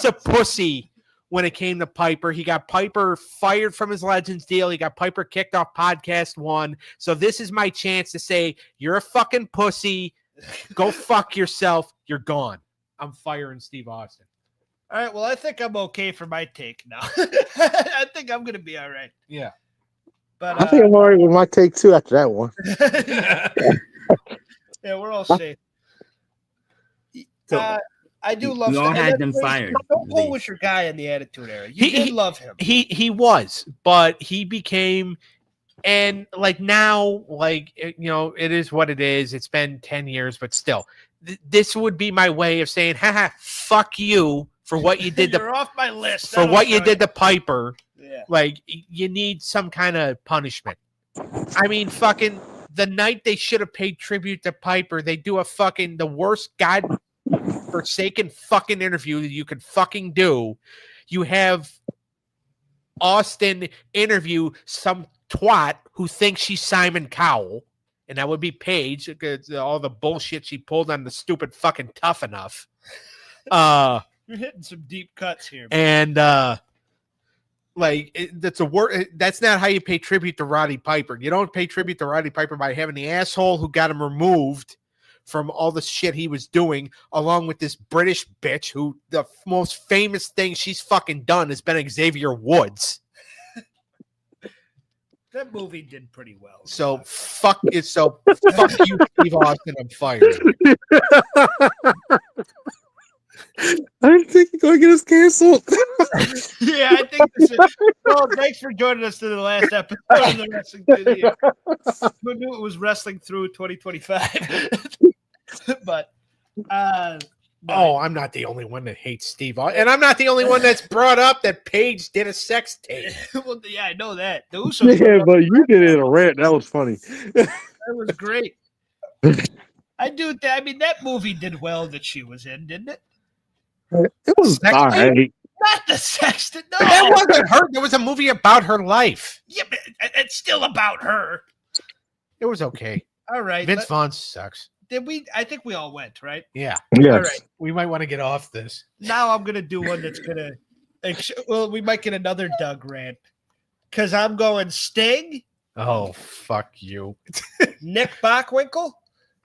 a pussy when it came to Piper. He got Piper fired from his Legends deal. He got Piper kicked off Podcast One. So this is my chance to say, you're a fucking pussy. Go fuck yourself. You're gone. I'm firing Steve Austin. All right. Well, I think I'm okay for my take now. I think I'm gonna be all right. Yeah. But I think I'm already with my take two after that one. yeah, we're all safe. So I do love. you all and had then them fired. Stone Cold was your guy in the Attitude Era. You did love him. He was, but he became, and like now, like it is what it is. It's been 10 years, but still, this would be my way of saying, haha, fuck you for what you did. You're off my list for what you did to Piper. Yeah. Like, you need some kind of punishment. I mean, fucking the night they should have paid tribute to Piper, they do the worst God-forsaken fucking interview that you could fucking do. You have Austin interview some twat who thinks she's Simon Cowell, and that would be Paige, because all the bullshit she pulled on the stupid fucking Tough Enough. You're hitting some deep cuts here. And that's a word. That's not how you pay tribute to Roddy Piper. You don't pay tribute to Roddy Piper by having the asshole who got him removed from all the shit he was doing, along with this British bitch who the most famous thing she's fucking done has been Xavier Woods. That movie did pretty well. So fuck it. So fuck you, Steve Austin. I'm fired. I didn't think you're going to get us canceled. Yeah, I think this is. Well, thanks for joining us to the last episode of the Wrestling Through the Year. Who knew it was Wrestling Through 2025? But, Oh, I'm not the only one that hates Steve Austin. And I'm not the only one that's brought up that Paige did a sex tape. Well, yeah, I know that. The Usos Yeah, but you did it in a rant. That was funny. that was great. I do. I mean, that movie did well that she was in, didn't it? It was Sex all right. Not the Sexton. No, That wasn't her. There was a movie about her life. Yeah, but it's still about her. It was okay. All right. Vince Vaughn sucks. Did we? I think we all went, right? Yeah. Yes. All right. We might want to get off this. Now I'm gonna do one that's gonna. Well, we might get another Doug rant because I'm going Sting, Oh, fuck you. Nick Bockwinkel,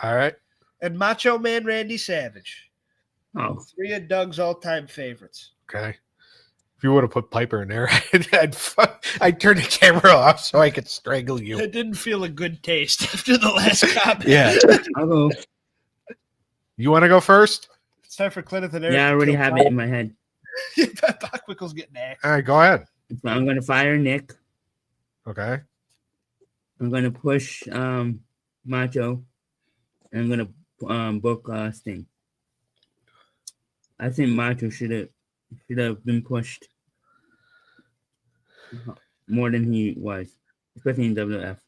All right. and Macho Man Randy Savage. Oh, 3 of Doug's all-time favorites. Okay. If you would have put Piper in there, I'd turn the camera off so I could strangle you. It didn't feel a good taste after the last comment. Yeah. I'll go. You want to go first? It's time for Cleneth and Eric. Yeah, I already have it in my head. Bockwinkel's getting axed. All right, go ahead. I'm going to fire Nick. Okay. I'm going to push Macho. And I'm going to book Sting. I think Macho should have been pushed more than he was, especially in WF.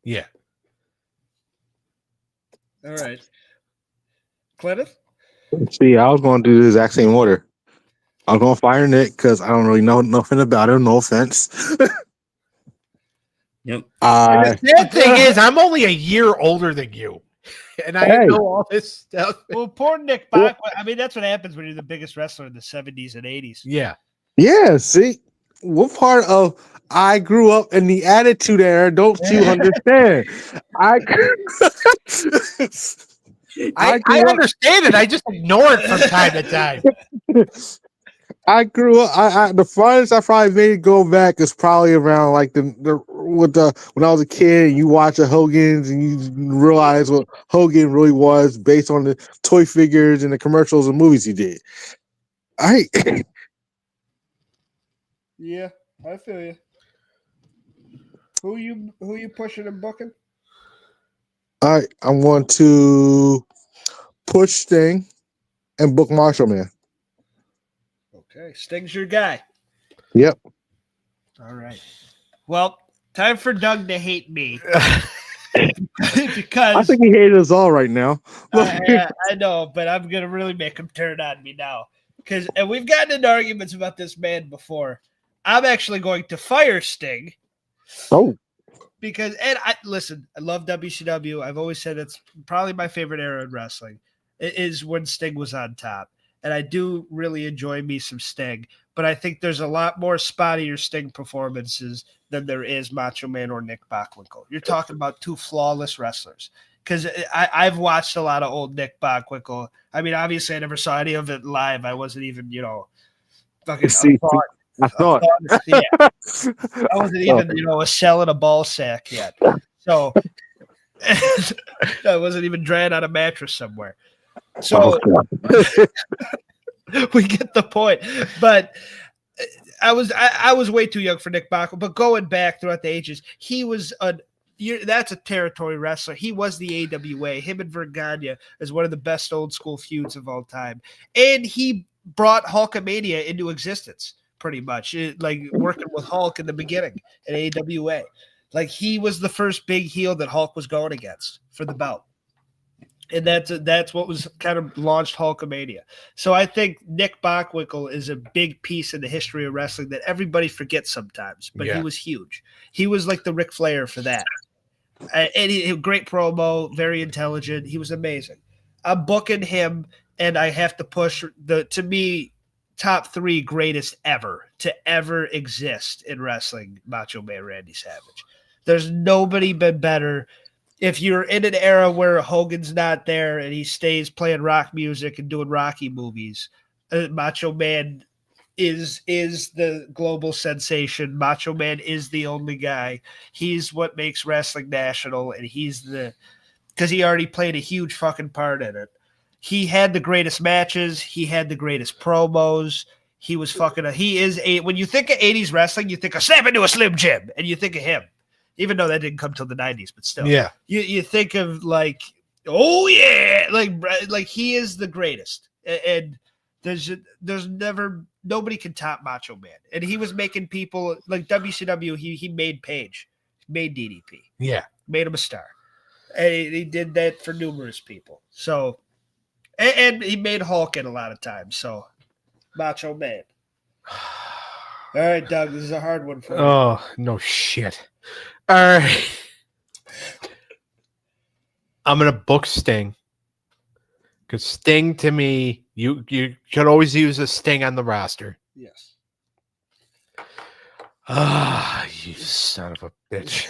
Yeah. All right. Cleneth? See, I was going to do the exact same order. I'm going to fire Nick because I don't really know nothing about him. No offense. Yep. The sad thing is, I'm only a year older than you. And I know all this stuff. Well, poor Nick Bockwinkel. I mean, that's what happens when you're the biggest wrestler in the 70s and 80s. Yeah. Yeah, see, what part of I grew up in the Attitude Era don't you understand? I understand it. I just ignore it from time to time. I grew up. I the farthest I probably made it go back is probably around like when I was a kid. And you watch the Hogan's and you realize what Hogan really was based on the toy figures and the commercials and movies he did. All right. Yeah, I feel you. Who you pushing and booking? All right, I'm going to push Sting and book Marshall Man. Okay, Sting's your guy. Yep. All right. Well, time for Doug to hate me. Because I think he hated us all right now. I know, but I'm gonna really make him turn on me now. And we've gotten into arguments about this man before. I'm actually going to fire Sting. Oh, Because I love WCW. I've always said it's probably my favorite era in wrestling. It is when Sting was on top. And I do really enjoy me some Sting. But I think there's a lot more spottier Sting performances than there is Macho Man or Nick Bockwinkel. You're talking about two flawless wrestlers. Because I've watched a lot of old Nick Bockwinkel. I mean, obviously, I never saw any of it live. I wasn't even, fucking see, I thought. yeah. I wasn't even, a shell in a ball sack yet. So I wasn't even dragged on a mattress somewhere. So we get the point. But I was way too young for Nick Bockwinkel. But going back throughout the ages, he was that's a territory wrestler. He was the AWA. Him and Vergania is one of the best old school feuds of all time. And he brought Hulkamania into existence. Pretty much, like working with Hulk in the beginning at AWA. Like he was the first big heel that Hulk was going against for the belt. And that's what was kind of launched Hulkamania. So I think Nick Bockwinkel is a big piece in the history of wrestling that everybody forgets sometimes, but he was huge. He was like the Ric Flair for that. And he great promo, very intelligent. He was amazing. I'm booking him, and I have to push to me, top 3 greatest ever to ever exist in wrestling, Macho Man Randy Savage. There's nobody been better. If you're in an era where Hogan's not there and he stays playing rock music and doing Rocky movies, Macho Man is the global sensation. Macho Man is the only guy. He's what makes wrestling national, and because he already played a huge fucking part in it. He had the greatest matches. He had the greatest promos. He was when you think of 80s wrestling, you think of Snap Into a Slim Jim, and you think of him, even though that didn't come till the 90s, but still. Yeah. You think of like, oh yeah, like he is the greatest. And there's nobody can top Macho Man. And he was making people like WCW. He made Page, made DDP. Yeah. Made him a star. And he did that for numerous people. So, and he made Hulk in a lot of times. So, Macho Man. All right, Doug, this is a hard one for you. Oh, no shit. All right. I'm going to book Sting. Because Sting, to me, you could always use a Sting on the roster. Yes. You son of a bitch.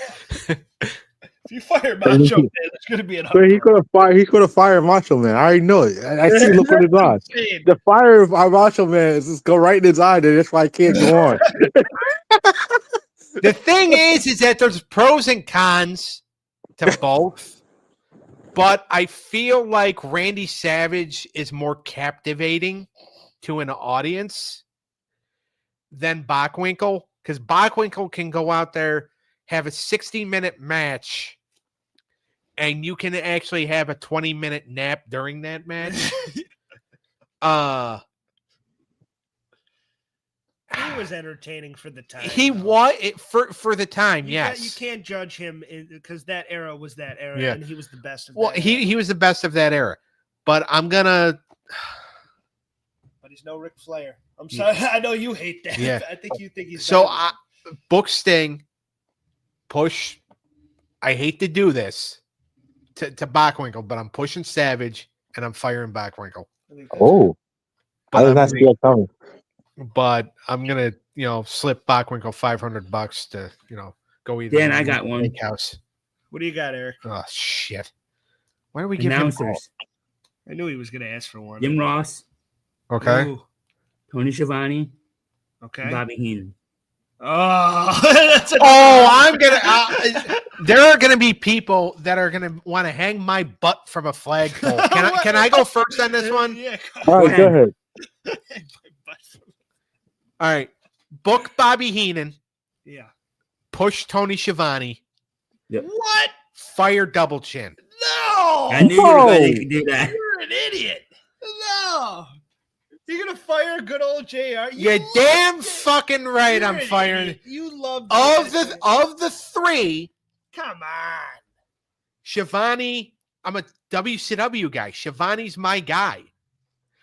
If you fire Macho Man, it's going to be an So he could have fired Macho Man. I already know it. I see the look on his eyes. The fire of Macho Man is just go right in his eye, and that's why I can't go on. The thing is that there's pros and cons to both, but I feel like Randy Savage is more captivating to an audience than Bockwinkel, because Bockwinkel can go out there, have a 60-minute match, and you can actually have a 20-minute nap during that match. He was entertaining for the time. He was for the time, yes. You can't judge him because that era was that era, Yeah. and he was the best of Well, that era. he was the best of that era. But I'm gonna. But he's no Ric Flair. I'm sorry. I know you hate that. Yeah. I think you think he's So better. book Sting, push. I hate to do this to Bockwinkel, but I'm pushing Savage and I'm firing Bockwinkel. I think that's Oh, I But did I'm, not see that coming. but I'm gonna, slip Bockwinkel $500 to, go either. Dan, I got one. House. What do you got, Eric? Oh shit! Why are we giving him Announcers: I knew he was going to ask for one. Jim Ross, Okay. Ooh, Tony Schiavone, okay. Bobby Heenan. Oh, that's a I'm gonna. There are gonna be people that are gonna want to hang my butt from a flagpole. Can I go first on this one? Yeah. All right, go ahead. All right. Book Bobby Heenan. Yeah. Push Tony Schiavone. What? Fire Double Chin. No. I knew you were going to do that. You're an idiot. No. You're going to fire good old JR? You're damn fucking right. I'm firing. Idiot. You love Of the three, Come on. Schiavone. I'm a WCW guy. Schiavone's my guy.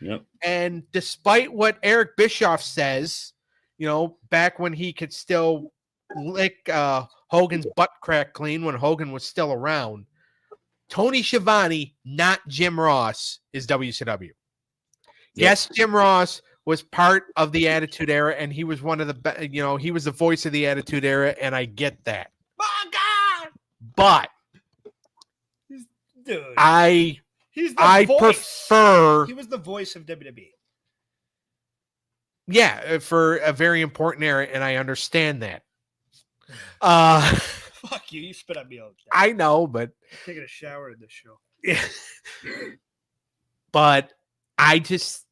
Yep. And despite what Eric Bischoff says, back when he could still lick Hogan's butt crack clean when Hogan was still around. Tony Schiavone, not Jim Ross, is WCW. Yes, Jim Ross was part of the Attitude Era, and he was one of the, he was the voice of the Attitude Era, and I get that. My God, But dude, I voice. prefer, He was the voice of WWE. yeah, for a very important era, and I understand that. Fuck you! You spit on me all the time. I know, but I'm taking a shower in this show. but I just,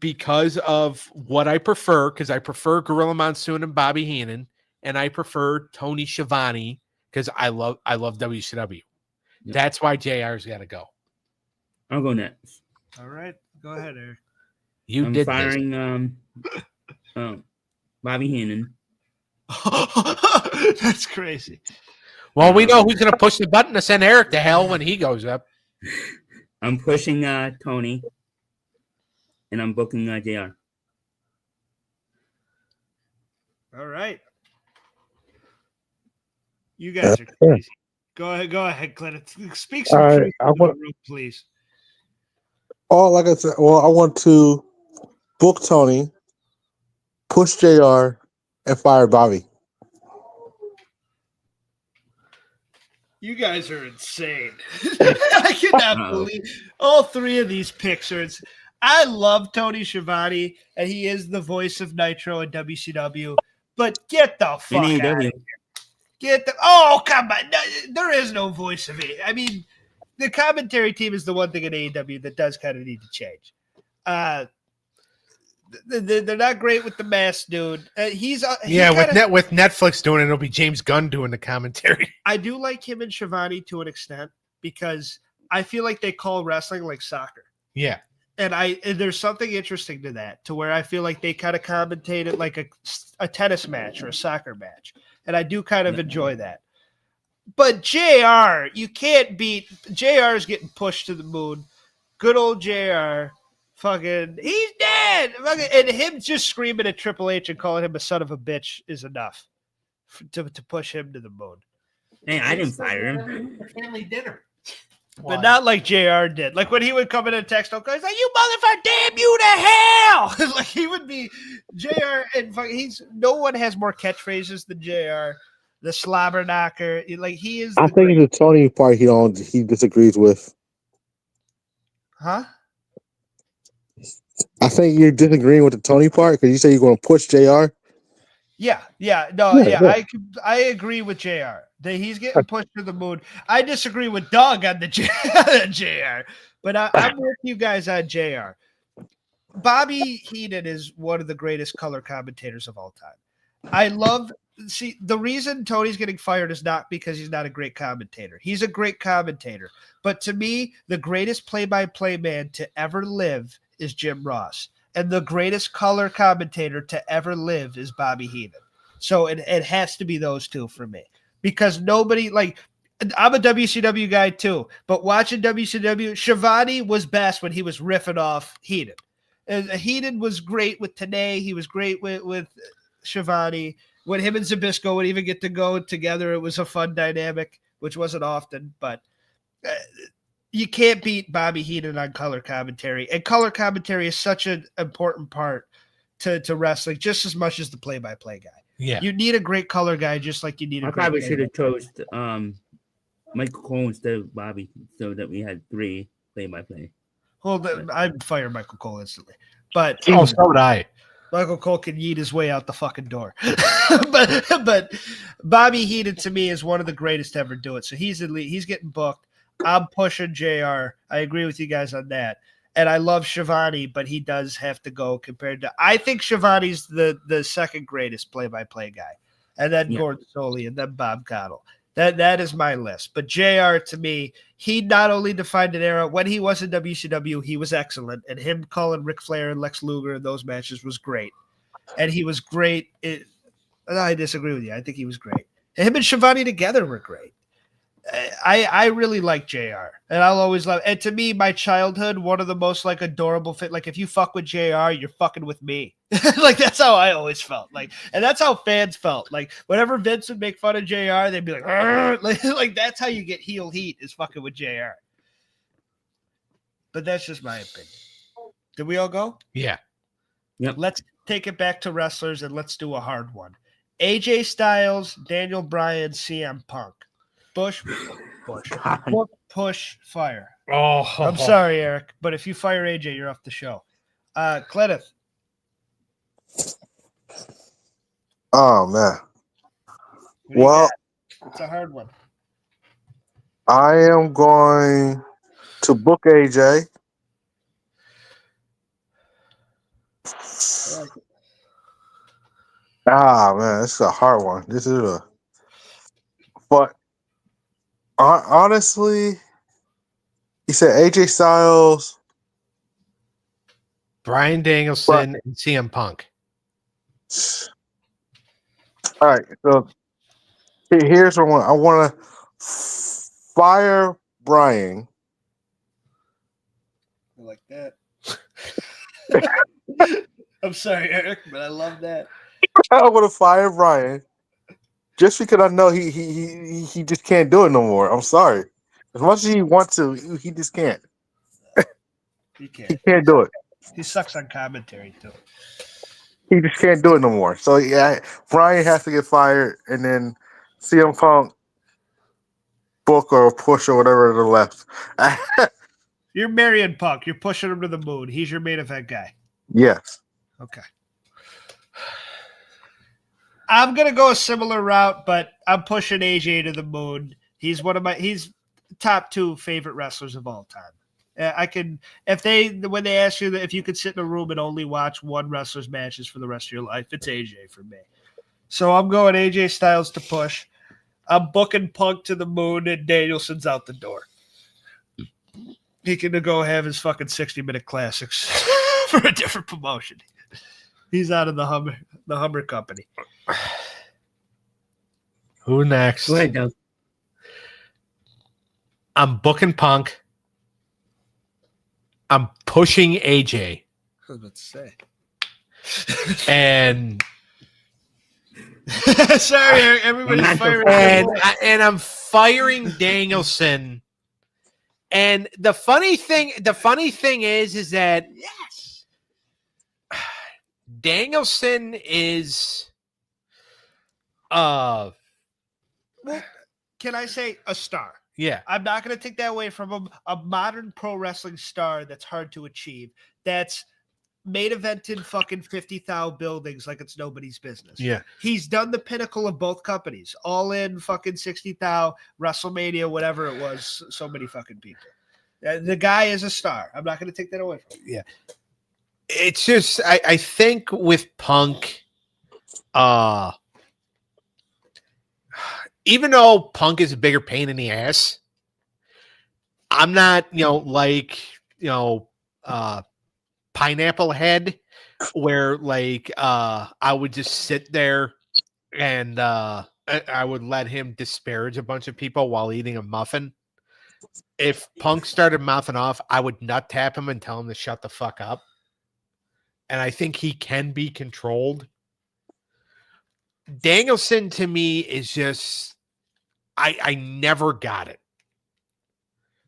because of what I prefer, because I prefer Gorilla Monsoon and Bobby Heenan, and I prefer Tony Schiavone because I love WCW. Yep. That's why JR's got to go. I'll go next. All right, go ahead, Eric. You I'm did firing Bobby Heenan. That's crazy. Well, we know who's going to push the button to send Eric to hell when he goes up. I'm pushing Tony, and I'm booking JR. All right. You guys are crazy. Go ahead, Cleneth. Speak some All right, truth I into the want- room, please. Like I said, well, I want to book Tony, push JR, and fire Bobby. You guys are insane. I cannot believe all three of these picks are. I love Tony Schiavone, and he is the voice of Nitro and WCW. But get the fuck out of here. Oh, come on. No, there is no voice of it. I mean, the commentary team is the one thing in AEW that does kind of need to change. They're not great with the mask, dude. With Netflix doing it, it'll be James Gunn doing the commentary. I do like him and Schiavone to an extent because I feel like they call wrestling like soccer. Yeah. And there's something interesting to that, to where I feel like they kind of commentate it like a tennis match or a soccer match. And I do kind of enjoy that. But JR, you can't beat. JR is getting pushed to the moon. Good old JR. Fucking, he's dead. And him just screaming at Triple H and calling him a son of a bitch is enough to push him to the moon. Hey, I didn't fire him. Family dinner. But not like JR did. Like when he would come in and text, he's like, "You motherfucker, damn you to hell!" Like he would be JR, and no one has more catchphrases than JR. The slobber knocker, like he is. I think it's the Tony part he disagrees with. Huh? I think you're disagreeing with the Tony part because you say you're going to push JR. Yeah. I agree with JR that he's getting pushed to the moon. I disagree with Doug on the JR, but I'm with you guys on JR. Bobby Heenan is one of the greatest color commentators of all time. The reason Tony's getting fired is not because he's not a great commentator. He's a great commentator, but to me, the greatest play-by-play man to ever live is Jim Ross. And the greatest color commentator to ever live is Bobby Heenan. So it has to be those two for me. Because nobody, like, I'm a WCW guy too, but watching WCW, Schiavone was best when he was riffing off Heenan. And Heenan was great with Tenay. He was great with Schiavone. When him and Zbyszko would even get to go together, it was a fun dynamic, which wasn't often, but you can't beat Bobby Heenan on color commentary. And color commentary is such an important part to wrestling, just as much as the play-by-play guy. Yeah. You need a great color guy just like you need a I great probably play-by-play. should have chose Michael Cole instead of Bobby so that we had 3 play-by-play. Well, I'd fire Michael Cole instantly. But so would I. Michael Cole can yeet his way out the fucking door. but Bobby Heenan to me is one of the greatest to ever do it. So he's elite. He's getting booked. I'm pushing JR. I agree with you guys on that. And I love Schiavone, but he does have to go compared to – I think Schiavone's the second greatest play-by-play guy. And then Gordon Soley and then Bob Cottle. That is my list. But JR, to me, he not only defined an era. When he was in WCW, he was excellent. And him calling Ric Flair and Lex Luger in those matches was great. And he was great. I disagree with you. I think he was great. And him and Schiavone together were great. I really like JR, and I'll always love. And to me, my childhood, one of the most like adorable fit. Like if you fuck with JR, you're fucking with me. Like that's how I always felt. Like, and that's how fans felt. Like whenever Vince would make fun of JR, they'd be like, like that's how you get heel heat is fucking with JR. But that's just my opinion. Did we all go? Yeah. Yep. Let's take it back to wrestlers and let's do a hard one. AJ Styles, Daniel Bryan, CM Punk. Bush, push, fire. Oh, I'm sorry, Eric, but if you fire AJ, you're off the show. Cleneth. Oh man. What do you Well, got? It's a hard one. I am going to book AJ. I like it. Ah man, this is a hard one. But honestly, he said AJ Styles, Bryan Danielson, and CM Punk. All right, so here's what I want to fire Brian. I like that. I'm sorry, Eric, but I love that. I want to fire Brian just because I know he just can't do it no more. I'm sorry. As much as he wants to, he just can't. He can't. He can't do it. He sucks on commentary too. He just can't do it no more. So yeah, Brian has to get fired, and then CM Punk, book or push or whatever to the left. You're marrying Punk. You're pushing him to the moon. He's your main event guy. Yes. Okay. I'm gonna go a similar route, but I'm pushing AJ to the moon. He's top 2 favorite wrestlers of all time. I can when they ask you if you could sit in a room and only watch one wrestler's matches for the rest of your life, it's AJ for me. So I'm going AJ Styles to push. I'm booking Punk to the moon, and Danielson's out the door. He can go have his fucking 60-minute classics for a different promotion. He's out of the Hummer company. Who next? Go ahead, Doug. I'm booking Punk. I'm pushing AJ. I was about to say. And sorry, Eric, everybody's firing. And I'm firing Danielson. And the funny thing is that Yes, Danielson is well, can I say a star? yeah. I'm not going to take that away from him. A modern pro wrestling star that's hard to achieve. That's main evented fucking 50,000 buildings like it's nobody's business. Yeah. He's done the pinnacle of both companies. All in fucking 60,000, WrestleMania, whatever it was. So many fucking people. The guy is a star. I'm not going to take that away from him. Yeah. It's just I think with Punk, even though Punk is a bigger pain in the ass, I'm not, Pineapple Head, where I would just sit there and I would let him disparage a bunch of people while eating a muffin. If Punk started mouthing off, I would nut tap him and tell him to shut the fuck up. And I think he can be controlled. Danielson to me is just I never got it.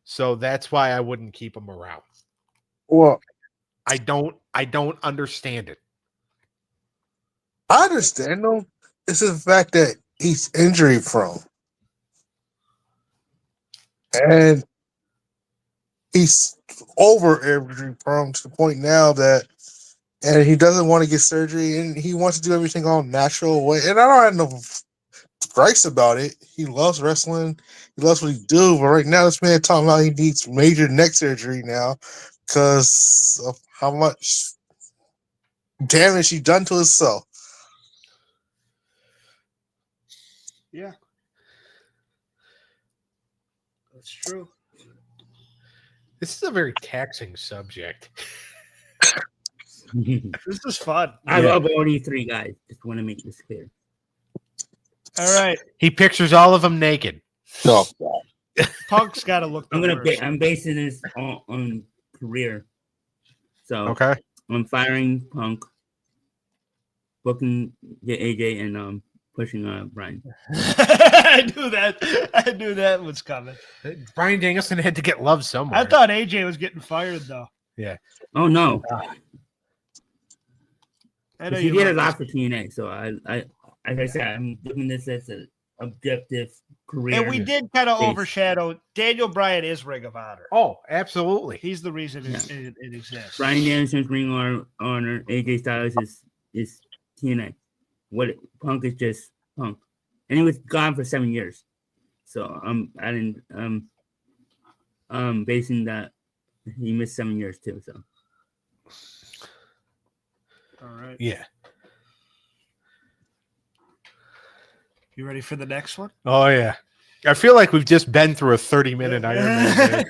So that's why I wouldn't keep him around. Well, I don't understand it. I understand though. It's the fact that he's injury prone. And he's over injury prone to the point now that and he doesn't want to get surgery and he wants to do everything all natural way. And I don't have no gripes about it. He loves wrestling. He loves what he do. But right now, this man talking about he needs major neck surgery now because of how much damage he done to himself. Yeah. That's true. This is a very taxing subject. This is fun. I love all these 3 guys. Just want to make this clear. All right. He pictures all of them naked. No. Punk's got to look the worst. I'm basing this on career. So Okay. I'm firing Punk, booking the AJ, and pushing Brian. I knew that was coming. Brian Danielson had to get love somewhere. I thought AJ was getting fired though. Yeah. Oh no. I know He you did a love lot for TNA, so I like I said, I'm looking at this as an objective career. And we did kind of overshadow Daniel Bryan is Ring of Honor. Oh, absolutely. He's the reason it exists. Brian Danielson's Ring of Honor. AJ Styles is TNA. Punk is just Punk, and he was gone for 7 years. So I'm basing that he missed 7 years too. So. All right. Yeah. You ready for the next one? Oh, yeah. I feel like we've just been through a 30-minute Iron Man match.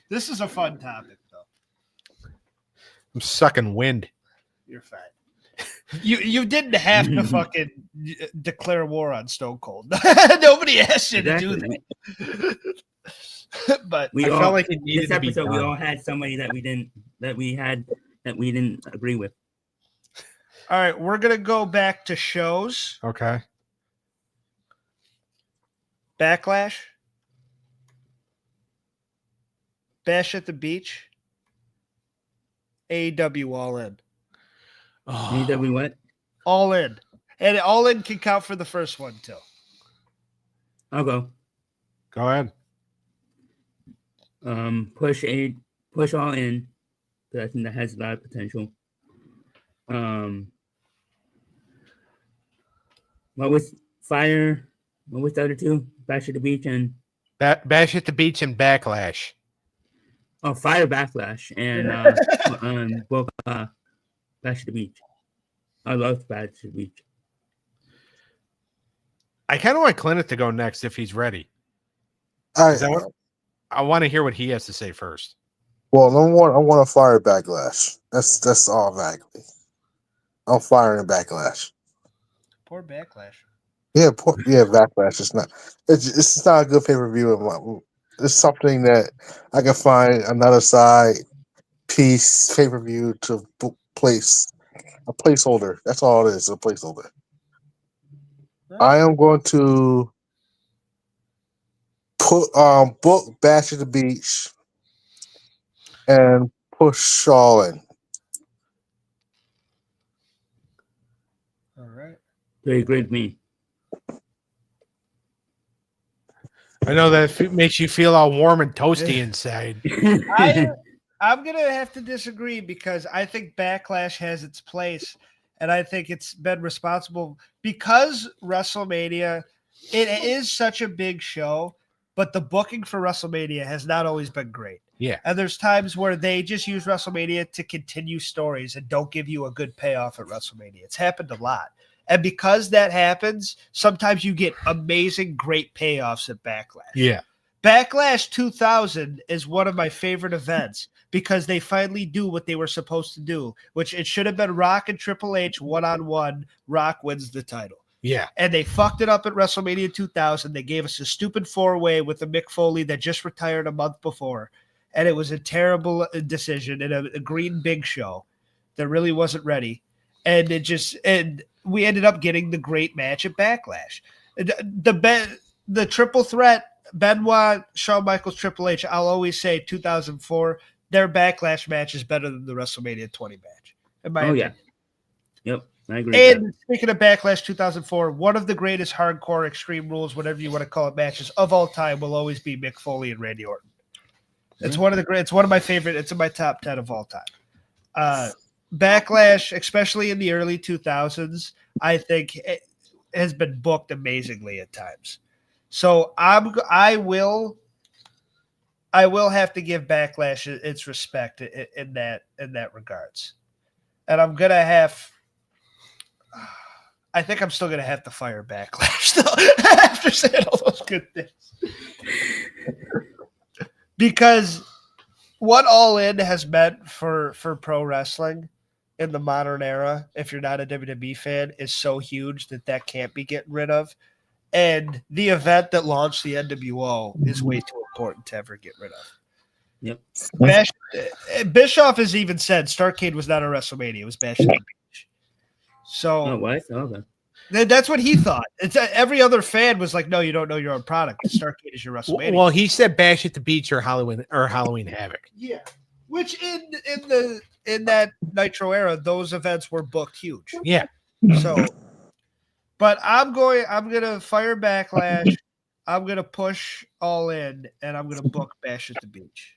This is a fun topic, though. I'm sucking wind. You're fine. You didn't have to fucking declare war on Stone Cold. Nobody asked you to do that. But I felt like it needed this to be episode, done. we all had somebody that we didn't agree with. All right, we're gonna go back to shows. Okay. Backlash, Bash at the Beach, AEW All In. AEW what? All In. And All In can count for the first one, too. I'll go. Go ahead. Push All In. I think that has a lot of potential. What was Fire? What was the other two? Bash at the Beach and Bash at the Beach and Backlash. Fire Backlash and both Bash at the Beach. I love Bash at the Beach. I kind of want Cleneth to go next if he's ready. I want to hear what he has to say first. Well, number one, I want to fire Backlash. That's automatically. I'm firing Backlash. Poor Backlash. Yeah, Backlash. It's not a good pay-per-view. It's something that I can find another side piece pay-per-view to place a placeholder. That's all it is, a placeholder. I am going to put book Bash at the Beach and push Shaw in. All right. Very great me. I know that makes you feel all warm and toasty inside. I'm going to have to disagree because I think Backlash has its place, and I think it's been responsible because WrestleMania, it is such a big show, but the booking for WrestleMania has not always been great. Yeah. And there's times where they just use WrestleMania to continue stories and don't give you a good payoff at WrestleMania. It's happened a lot. And because that happens, sometimes you get amazing, great payoffs at Backlash. Yeah. Backlash 2000 is one of my favorite events because they finally do what they were supposed to do, which it should have been Rock and Triple H one-on-one. Rock wins the title. Yeah. And they fucked it up at WrestleMania 2000. They gave us a stupid four-way with a Mick Foley that just retired a month before. And it was a terrible decision and a green big show that really wasn't ready. And we ended up getting the great match at Backlash. The triple threat, Benoit, Shawn Michaels, Triple H, I'll always say 2004, their Backlash match is better than the WrestleMania 20 match. In my opinion. Yep, I agree. And speaking of Backlash 2004, one of the greatest hardcore Extreme Rules, whatever you want to call it, matches of all time will always be Mick Foley and Randy Orton. It's one of the great. It's one of my favorite. It's in my top 10 of all time. Backlash, especially in the early 2000s, I think it has been booked amazingly at times. So I will have to give Backlash its respect in that regards, and I'm gonna have. I think I'm still gonna have to fire Backlash though after saying all those good things. Because what All In has meant for pro wrestling in the modern era, if you're not a WWE fan, is so huge that can't be getting rid of. And the event that launched the NWO is way too important to ever get rid of. Yep. Bischoff has even said Starrcade was not a WrestleMania; it was Bash at the Beach. So Oh, what? Okay. that's what he thought. It's every other fan was like, "No, you don't know your own product. Starrcade is your WrestleMania." Well, he said Bash at the Beach or Halloween Havoc. Yeah, which in that Nitro era, those events were booked huge. Yeah. So, but I'm gonna fire Backlash. I'm gonna push All In, and I'm gonna book Bash at the Beach.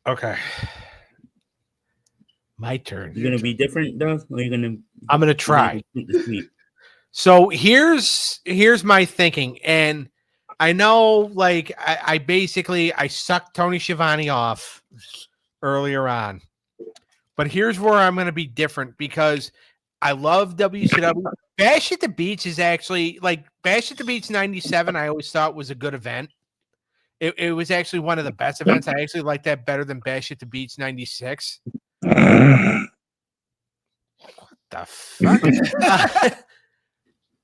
Okay. My turn. You're gonna be different, though, or you're gonna? I'm gonna try. The sweep? So here's my thinking, and I know, like, I basically sucked Tony Schiavone off earlier on, but here's where I'm going to be different because I love WCW. Bash at the Beach is actually like Bash at the Beach '97. I always thought was a good event. It was actually one of the best events. I actually like that better than Bash at the Beach '96. What the fuck?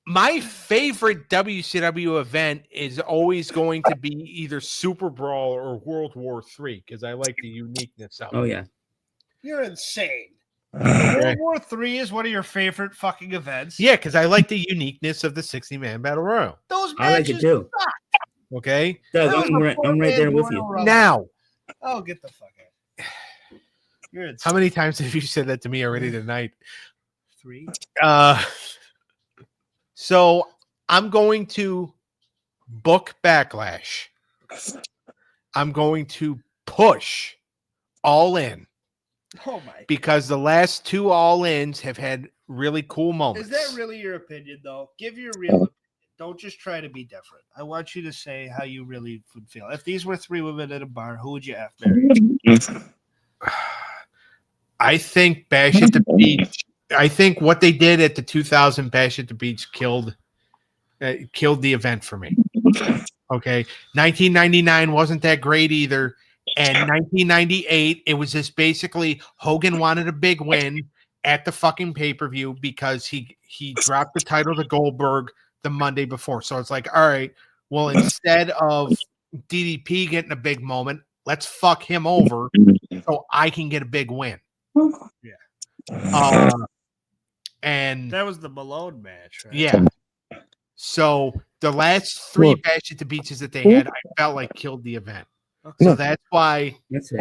My favorite WCW event is always going to be either Super Brawl or World War III because I like the uniqueness of it. Oh yeah. You're insane. World War III is one of your favorite fucking events. Yeah, because I like the uniqueness of the 60-man battle royal. Those I like it matches too. suck. Okay. Doug, That was I'm right there with you. Royal Now, Oh, get the fuck out. You're insane. how many times have you said that to me already tonight? 3? So I'm going to book Backlash. I'm going to push All In Oh my. because the last 2 All Ins have had really cool moments. Is that really your opinion, though? Give your real opinion. Don't just try to be different. I want you to say how you really would feel. If these were 3 women at a bar, who would you F marry? I think Bash at the Beach. I think what they did at the 2000 Bash at the Beach killed the event for me. Okay. 1999 wasn't that great either. And 1998, it was just basically Hogan wanted a big win at the fucking pay-per-view because he dropped the title to Goldberg the Monday before. So it's like, all right, well, instead of DDP getting a big moment, let's fuck him over so I can get a big win. Yeah. And That was the Malone match, right? yeah. So the last 3 Bash at the Beaches that they had, I felt like killed the event. Okay. So that's why That's it.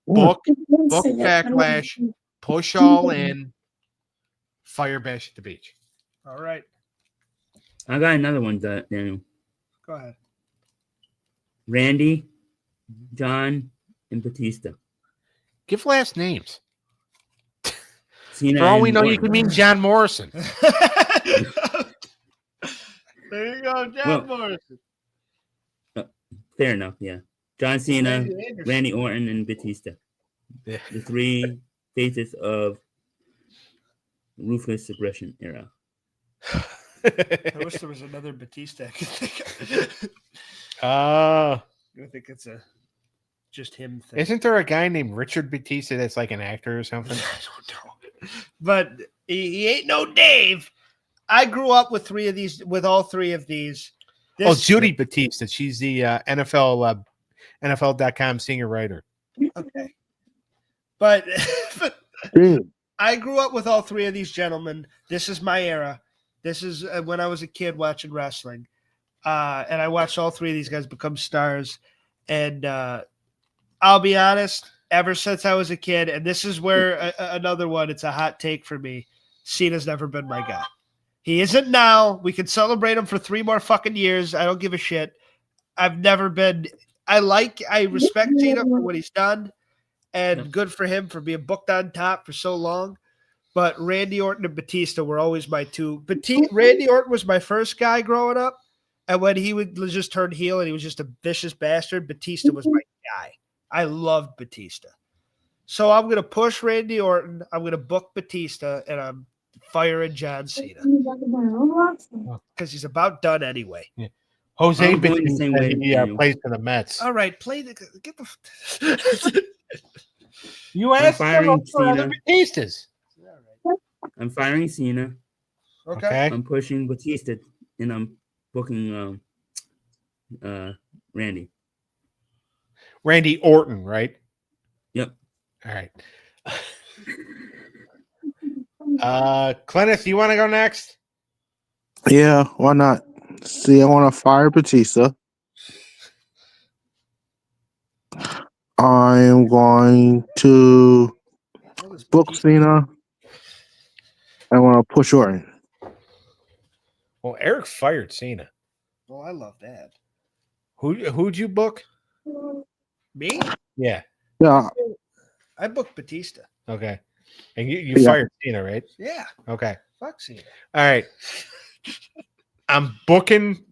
book Backlash, push All In, fire Bash at the Beach. All right. I got another one, Daniel. Go ahead. Randy, John, and Batista. Give last names. Cena For all we and know, you Orton. can mean John Morrison. There you go, John Morrison. Fair enough, yeah. John Cena, Randy Anderson. Randy Orton, and Batista. Yeah. The 3 faces of ruthless aggression era. I wish there was another Batista I could think of. I think it's just him thing. Isn't there a guy named Richard Batista that's like an actor or something? I don't know. But he ain't no Dave. I grew up with all three of these. Judy Batista. She's the NFL.com senior writer. Okay. But I grew up with all 3 of these gentlemen. This is my era. This is when I was a kid watching wrestling. And I watched all 3 of these guys become stars. And I'll be honest, ever since I was a kid, and this is where another one, it's a hot take for me, Cena's never been my guy. He isn't now. We can celebrate him for 3 more fucking years. I don't give a shit. I've never been – I respect Cena for what he's done, and good for him for being booked on top for so long. But Randy Orton and Batista were always my 2. Randy Orton was my first guy growing up, and when he would just turn heel and he was just a vicious bastard, Batista was my guy. I loved Batista. So I'm going to push Randy Orton. I'm going to book Batista, and I'm firing John Cena because he's about done anyway. Yeah. Jose I'm going the same way, Batista plays for the Mets. All right, get the. You asked him for other Batistas. I'm firing Cena. Okay. I'm pushing Batista and I'm booking Randy. Randy Orton, right? Yep. All right. Cleneth, you want to go next? Yeah, why not? See, I want to fire Batista. I am going to book Cena. I want to push Orton. Well, Eric fired Cena. Well, I love that. Who'd you book? Me? Yeah. Yeah, I booked Batista. Okay. And you Yeah. fired Cena, right? Yeah. Okay. Fuck Cena. All right. I'm booking,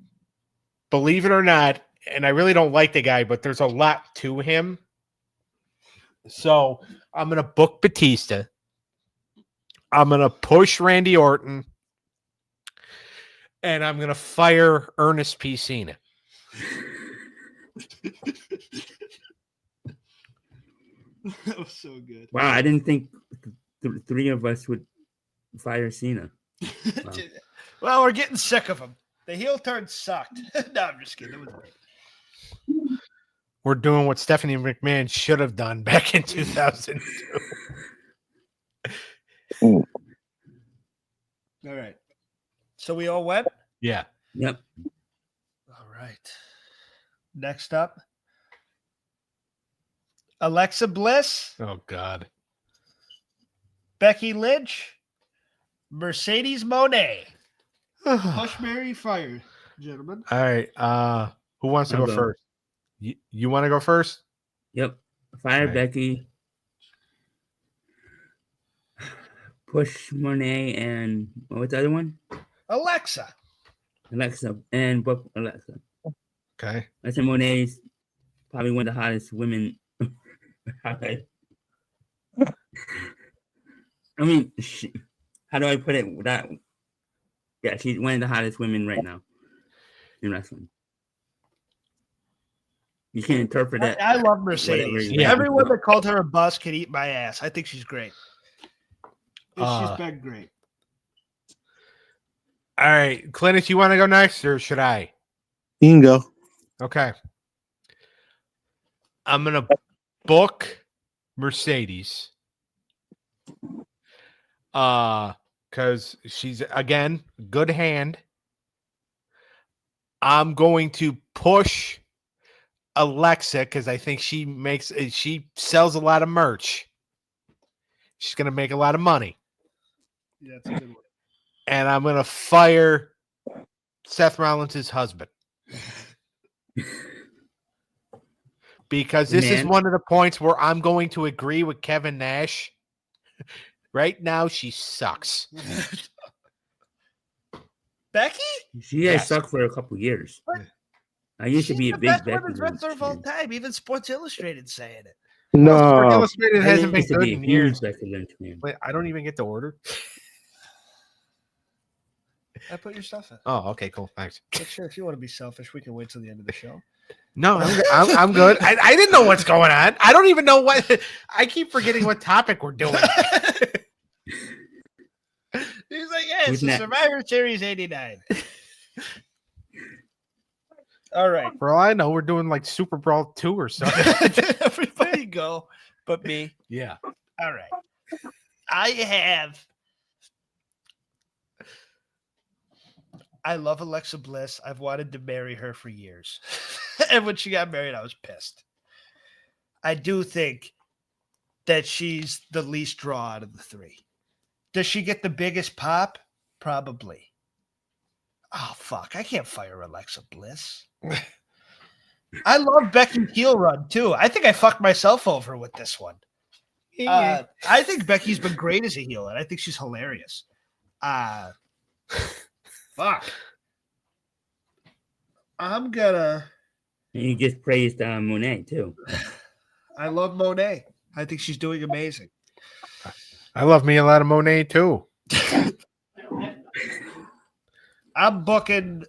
believe it or not, and I really don't like the guy, but there's a lot to him. So I'm going to book Batista. I'm going to push Randy Orton. And I'm going to fire Ernest P. Cena. That was so good. Wow, I didn't think three of us would fire Cena. Wow. Well, we're getting sick of him. The heel turn sucked. No, I'm just kidding. It was great. We're doing what Stephanie McMahon should have done back in 2002. All right. So we all went? Yeah. Yep. All right. Next up, Alexa Bliss, Oh, God. Becky Lynch, Mercedes Moné. Push, Mary, fire, gentlemen. All right. Who wants to I'll go go. first? You want to go first? Yep. Fire Right. Becky. Push Monet and what's the other one? Alexa. Alexa and book Alexa. Okay. I said Monet's probably one of the hottest women. I mean, how do I put it? Without, yeah, she's one of the hottest women right now in wrestling. You can interpret that. I love Mercedes. Whatever. Yeah. Everyone that called her a bus can eat my ass. I think she's great. Uh, She's been great. All right. Cleneth, you want to go next or should I? you can go. Okay. I'm going to book Mercedes. Because she's, again, good hand. I'm going to push Alexa because I think she sells a lot of merch. She's going to make a lot of money. Yeah, that's a good one. And I'm going to fire Seth Rollins' husband. Because this is Man. one of the points where I'm going to agree with Kevin Nash. Right now, she sucks. Becky? She has Yes. sucked for a couple years. What? I used to She's be a the big best Becky women's wrestler of all fan. time. Even Sports Illustrated saying it. Well, Sports No, Illustrated I hasn't been used to good be a in huge years. Becky Lynch fan. Wait, I don't even get to order. I put your stuff in. Oh, okay, cool. Thanks. But sure, if you want to be selfish, we can wait till the end of the show. No, I'm good. I didn't know what's going on. I don't even know what. I keep forgetting what topic we're doing. He's like, yeah, it's Who's the next? Survivor Series 89. All right. For all I know, we're doing like Super Brawl 2 or something. Everybody go but me. Yeah. All right. I love Alexa Bliss. I've wanted to marry her for years. And when she got married, I was pissed. I do think that she's the least draw out of the three. Does she get the biggest pop? Probably. Oh, fuck. I can't fire Alexa Bliss. I love Becky's heel run, too. I think I fucked myself over with this one. I think Becky's been great as a heel, and I think she's hilarious. Fuck. I'm gonna. And you just praised Monet too. I love Monet. I think she's doing amazing. I love me a lot of Monet too. I'm booking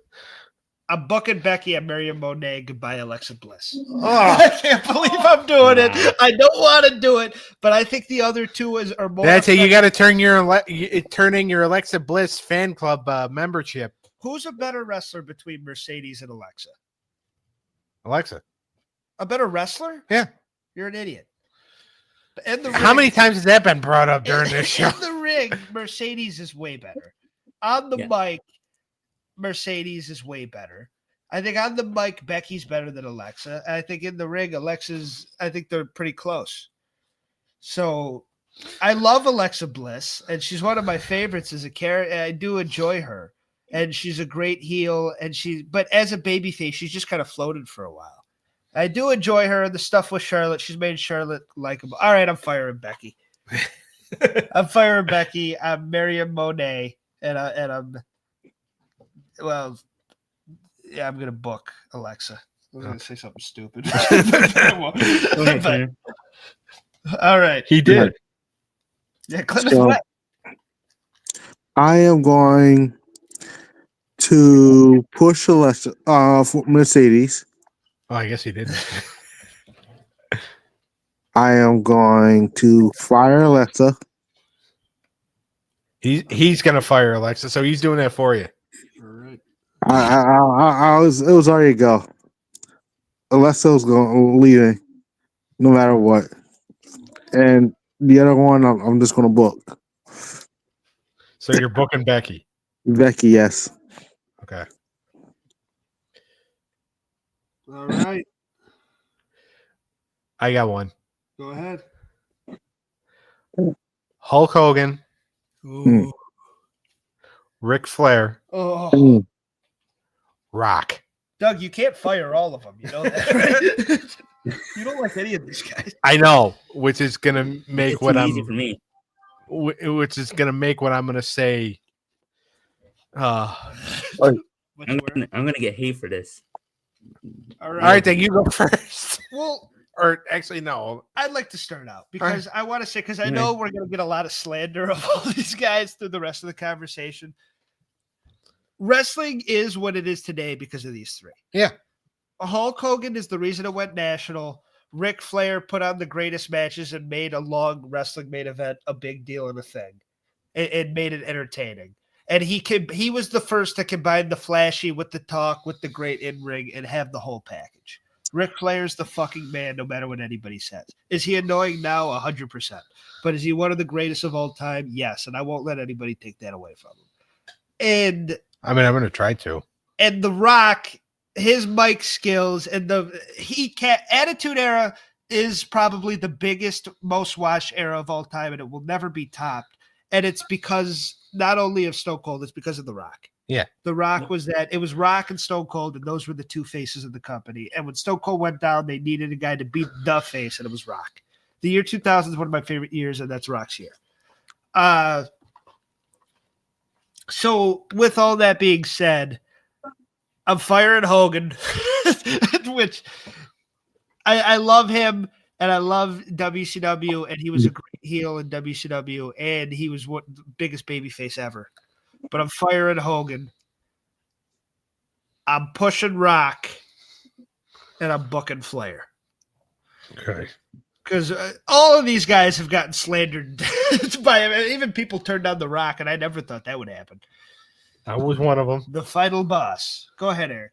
Becky. I'm marrying Monet. Goodbye, Alexa Bliss. Oh, I can't believe I'm doing it. I don't want to do it, but I think the other two are more. that's it. You got to turn in your Alexa Bliss fan club membership. Who's a better wrestler between Mercedes and Alexa? Alexa. A better wrestler? Yeah. You're an idiot. In the How ring- many times has that been brought up during this show? In the ring, Mercedes is way better. On the Yeah. mic, Mercedes is way better. I think on the mic, Becky's better than Alexa. I think in the ring, I think they're pretty close. So I love Alexa Bliss, and she's one of my favorites as a character. I do enjoy her, and she's a great heel. But as a babyface, she's just kind of floated for a while. I do enjoy her. The stuff with Charlotte, she's made Charlotte likable. All right, I'm firing Becky. I'm firing Becky. I'm Miriam Monet, and I'm well. Yeah, I'm gonna book Alexa. I was gonna say something stupid. Go ahead, But- all right. He did. Yeah, Cleneth, So- what? I am going to push Alexa, for Mercedes. Oh, I guess he did. I am going to fire Alexa. He's gonna fire Alexa, so he's doing that for you. All right. It was already a go. Alexa was leaving, no matter what. And the other one, I'm just going to book So you're booking Becky. Becky. Yes. Okay. All right. I got one. Go ahead. Hulk Hogan, Ooh. Ric Flair, Oh, Mm. Rock. Doug, you can't fire all of them. You know that, right? You don't like any of these guys. I know, which is gonna make It's what too I'm, easy for me. which is gonna make what I'm gonna say. What you were? I'm gonna get hate for this. All All right. right, then you go first. Well, Or actually, no. I'd like to start out because I want to say, because I Yeah. know we're going to get a lot of slander of all these guys through the rest of the conversation. Wrestling is what it is today because of these three. Yeah. Hulk Hogan is the reason it went national. Ric Flair put on the greatest matches and made a long wrestling main event a big deal and a thing. It made it entertaining. And he was the first to combine the flashy with the talk, with the great in-ring, and have the whole package. Ric Flair's the fucking man, no matter what anybody says. Is he annoying now? 100%. But is he one of the greatest of all time? Yes. And I won't let anybody take that away from him. And I mean, I'm gonna try to. The Rock, his mic skills and Attitude Era is probably the biggest, most watched era of all time, and it will never be topped. And it's because not only of Stone Cold, it's because of The Rock. Yeah. The Rock was that. It was Rock and Stone Cold, and those were the two faces of the company. And when Stone Cold went down, they needed a guy to beat the face, and it was Rock. The year 2000 is one of my favorite years, and that's Rock's year. So with all that being said, I'm firing Hogan, which I love him, and I love WCW, and he was a great heel in WCW, and he was the biggest babyface ever. But I'm firing Hogan. I'm pushing Rock, and I'm booking Flair. Okay. Because all of these guys have gotten slandered by him. Even people turned down The Rock, and I never thought that would happen. I was one of them. The final boss. Go ahead, Eric.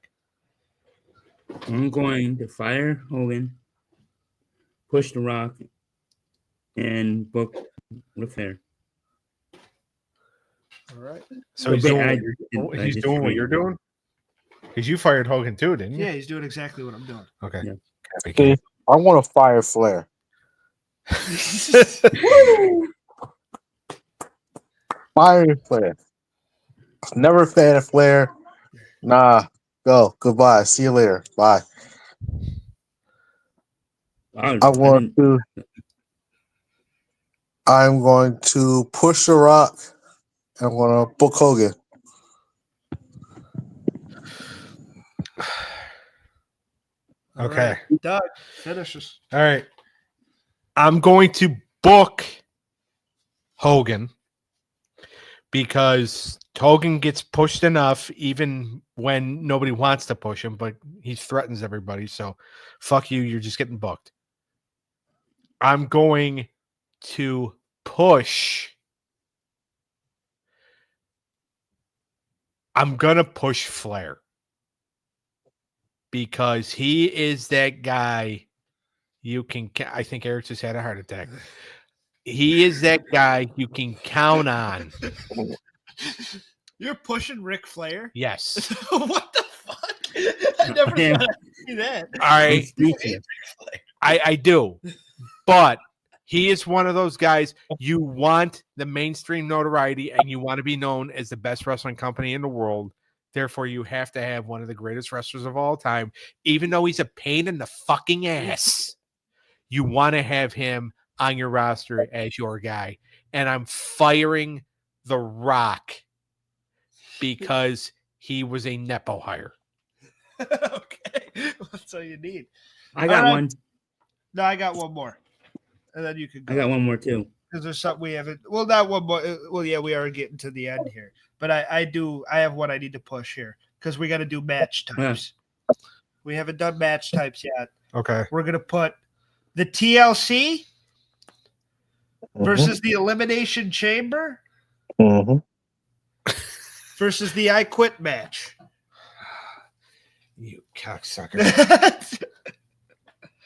I'm going to fire Hogan, push The Rock, and book Ric Flair. All right. So he's But doing, I- what, I he's doing what disagree. you're doing? Because you fired Hogan too, didn't you? Yeah, he's doing exactly what I'm doing. Okay. Yeah. Copy. I want to fire Flair. Fire Flair. Never a fan of Flair. Nah. Go. Goodbye. See you later. Bye. I'm going to push The Rock. And I'm going to book Hogan. Okay. Doug, finish us. All right. I'm going to book Hogan because Hogan gets pushed enough even when nobody wants to push him, but he threatens everybody. So fuck you. You're just getting booked. I'm going to push I'm gonna push Flair because he is that guy. You can. I think Eric just had a heart attack. He is that guy you can count on. You're pushing Ric Flair? Yes. What the fuck? I never thought I'd see that. All right. I do. But he is one of those guys you want the mainstream notoriety and you want to be known as the best wrestling company in the world. Therefore, you have to have one of the greatest wrestlers of all time. Even though he's a pain in the fucking ass, you want to have him on your roster as your guy. And I'm firing The Rock because he was a Nepo hire. Okay. That's all you need. I got one. No, I got one more. And then you can go. I got one more too. Because there's something we haven't. Well, not one more. Well, yeah, we are getting to the end here. But I have one I need to push here because we got to do match types. Yeah. We haven't done match types yet. Okay. We're going to put the TLC versus the Elimination Chamber versus the I Quit match. You cocksucker.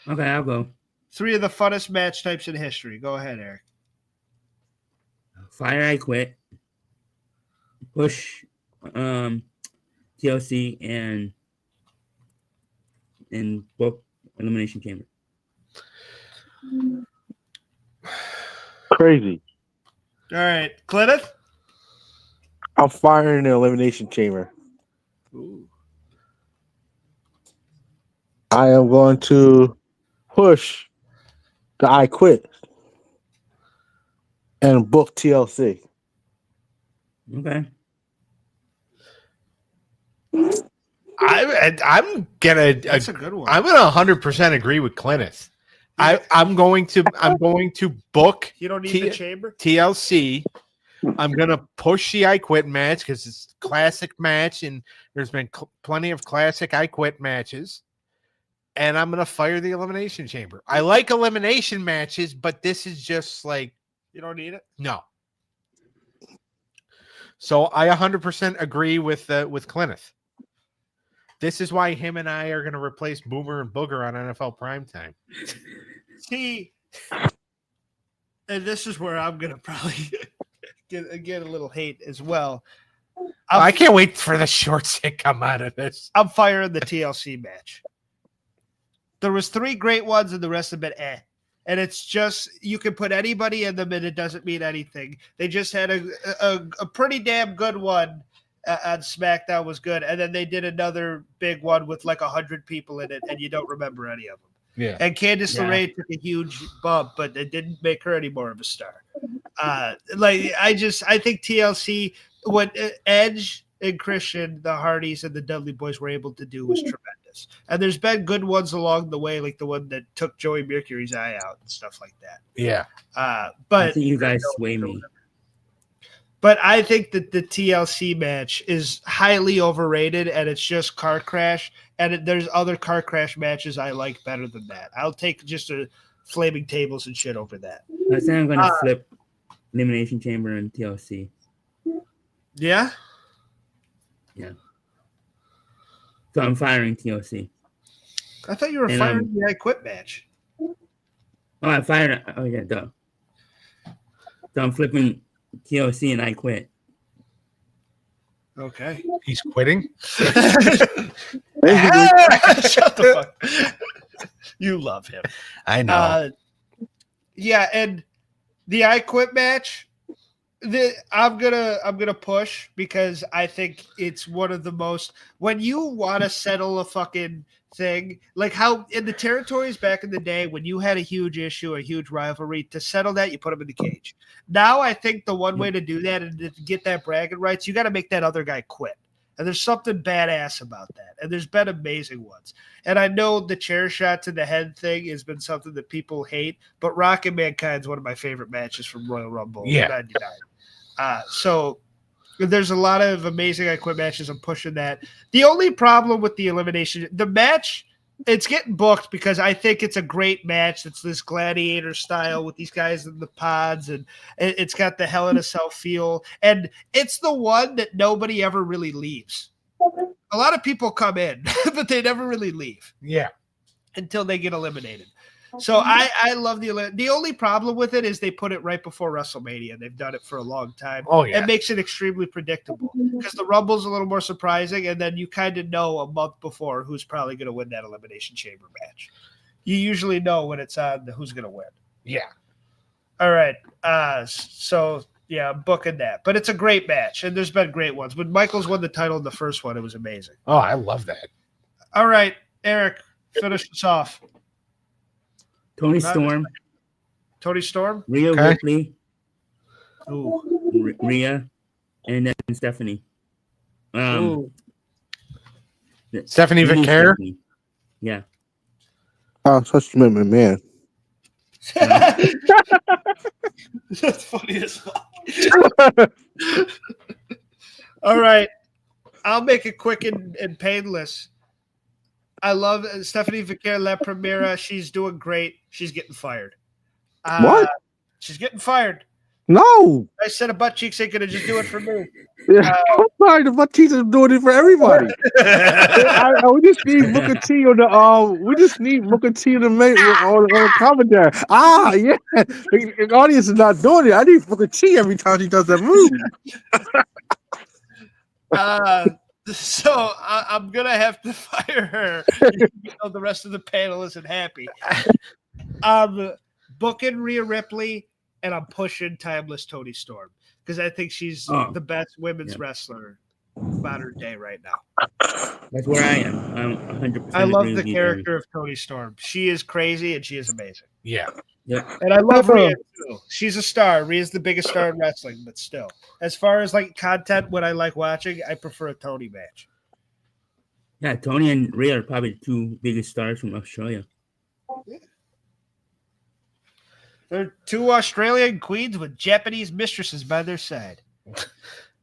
Okay, I'll go. 3 of the funnest match types in history. Go ahead, Eric. Fire I Quit. Push TLC and book Elimination Chamber. Crazy. All right. Cleneth? I'm firing the Elimination Chamber. Ooh. I am going to push the I Quit and book TLC. Okay. I'm gonna. That's a good one. I'm gonna 100% agree with Cleneth. I'm going to book. You don't need the chamber? TLC. I'm gonna push the I Quit match because it's a classic match, and there's been plenty of classic I Quit matches. And I'm gonna fire the Elimination Chamber. I like elimination matches, but this is just like you don't need it. No. So I 100% agree with Cleneth. This is why him and I are going to replace Boomer and Booger on NFL Primetime. See, and this is where I'm going to probably get a little hate as well. I can't wait for the shorts that come out of this. I'm firing the TLC match. There was 3 great ones, and the rest have been eh. And it's just, you can put anybody in them, and it doesn't mean anything. They just had a pretty damn good one on SmackDown was good. And then they did another big one with like 100 people in it, and you don't remember any of them. Yeah. And Candice LeRae took a huge bump, but it didn't make her any more of a star. I think TLC, what Edge and Christian, the Hardys, and the Dudley Boys were able to do was tremendous. And there's been good ones along the way, like the one that took Joey Mercury's eye out and stuff like that. Yeah. But I think you guys sway me. But I think that the TLC match is highly overrated, and it's just car crash. And there's other car crash matches I like better than that. I'll take just a flaming tables and shit over that. I think I'm going to flip Elimination Chamber and TLC. Yeah? Yeah. So I'm firing TLC. I thought you were firing the I Quit match. Oh, I fired it. Oh, yeah, duh. So I'm flipping TLC and I Quit. Okay. He's quitting? Shut the fuck. You love him. I know. Yeah, and the I Quit match, I'm gonna push because I think it's one of the most, when you want to settle a fucking thing, like how in the territories back in the day when you had a huge issue, a huge rivalry, to settle that you put them in the cage. Now I think the one way to do that and to get that bragging rights, you got to make that other guy quit. And there's something badass about that. And there's been amazing ones. And I know the chair shot to the head thing has been something that people hate, but Rock and Mankind is one of my favorite matches from Royal Rumble. Yeah. 99. So there's a lot of amazing I Quit matches. I'm pushing that. The only problem with the elimination, the match it's getting booked because I think it's a great match. It's this gladiator style with these guys in the pods, and it's got the Hell in a Cell feel. And it's the one that nobody ever really leaves. A lot of people come in, but they never really leave Yeah. until they get eliminated. So I love the only problem with it is they put it right before WrestleMania. They've done it for a long time. Oh, yeah. It makes it extremely predictable because the Rumble's a little more surprising, and then you kind of know a month before who's probably going to win that Elimination Chamber match. You usually know when it's on who's going to win. Yeah. All right. So yeah, I'm booking that. But it's a great match, and there's been great ones. When Michaels won the title in the first one, it was amazing. Oh, I love that. All right, Eric, finish us off. Tony Storm, Tony Storm? Rhea Okay. Ripley, Ooh. Rhea, and then Stephanie. Ooh. Stephanie Mini Vicaire? Stephanie. Yeah. Oh, such a man. That's funny as fuck. All right. I'll make it quick and painless. I love Stephanie Vicaire La Primera. She's doing great. She's getting fired. What? She's getting fired. No. I said a butt cheeks ain't gonna just do it for me. I'm sorry, the butt cheeks are doing it for everybody. We just need Booker T on the we just need Booker T on the on the commentary. Ah, yeah. The audience is not doing it. I need Booker T every time she does that move. So I'm gonna have to fire her. Even though the rest of the panel isn't happy. I'm booking Rhea Ripley, and I'm pushing Timeless Tony Storm because I think she's the best women's wrestler modern day right now. That's where I am. I'm 100%. I love agree the with you, character of Tony Storm. She is crazy and she is amazing. Yeah. Yeah. And I love Rhea too. She's a star. Rhea's the biggest star in wrestling, but still, as far as like content, what I like watching, I prefer a Tony match. Yeah, Tony and Rhea are probably the two biggest stars from Australia. They're two Australian queens with Japanese mistresses by their side.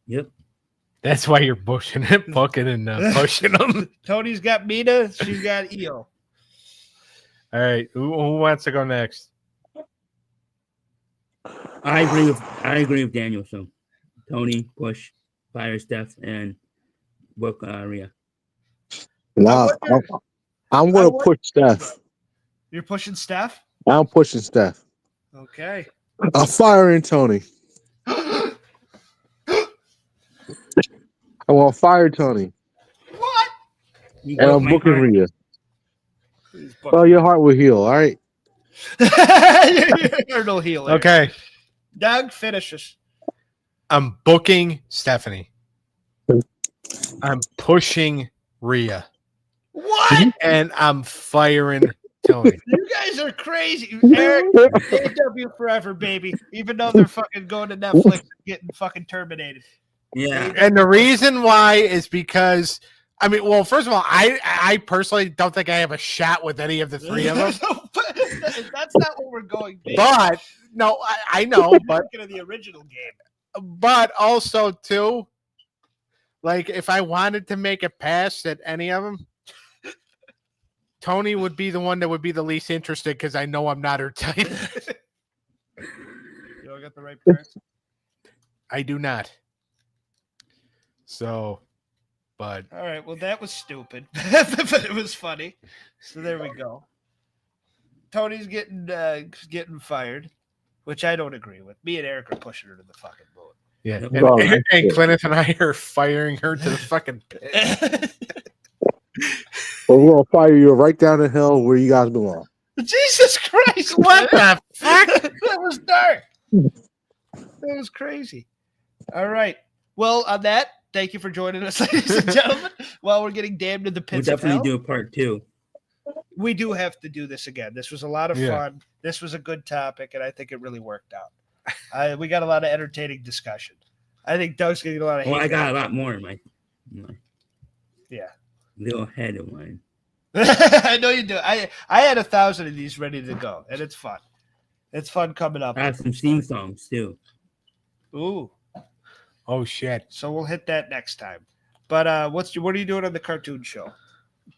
Yep. That's why you're pushing it, booking and pushing them. Tony's got Mina. She's got Io. All right. Who wants to go next? I agree with Daniel. So Tony, push, fire Steph, and book Rhea. No, I'm going to push Steph. You're pushing Steph? I'm pushing Steph. Okay. I'm firing Tony. I want to fire Tony. What? You And broke I'm my booking heart. Rhea. Well, your heart will heal, all right? You're no healer. Okay. Doug, finish us. I'm booking Stephanie. I'm pushing Rhea. What? And I'm firing Tony. You guys are crazy. Eric, AW forever, baby. Even though they're fucking going to Netflix and getting fucking terminated. Yeah. And the reason why is because, I mean, well, first of all, I personally don't think I have a shot with any of the three of them. That's not what we're going to. But, no, I know, but Looking at the original game. But also, too, like, if I wanted to make a pass at any of them, Tony would be the one that would be the least interested because I know I'm not her type. You don't got the right parents? I do not. So, but. All right. Well, that was stupid, but it was funny. So there we go. Tony's getting fired, which I don't agree with. Me and Eric are pushing her to the fucking moon. Yeah. Oh, And Cleneth and I are firing her to the fucking pit. Well, we're going to fire you right down the hill where you guys belong. Jesus Christ! What the fuck? That was dark. That was crazy. All right. Well, on that, thank you for joining us, ladies and gentlemen. While we're getting damned to the We'll pits of definitely hell, do a part 2. we do have to do this again. This was a lot of fun. This was a good topic, and I think it really worked out. We got a lot of entertaining discussion. I think Doug's going to get a lot of hate. Well, I got a lot more in my Yeah. little head of mine. I know you do. I had 1,000 of these ready to go, and it's fun. It's fun coming up. I have some theme songs too. Ooh. Oh, shit. So we'll hit that next time. But what are you doing on the cartoon show?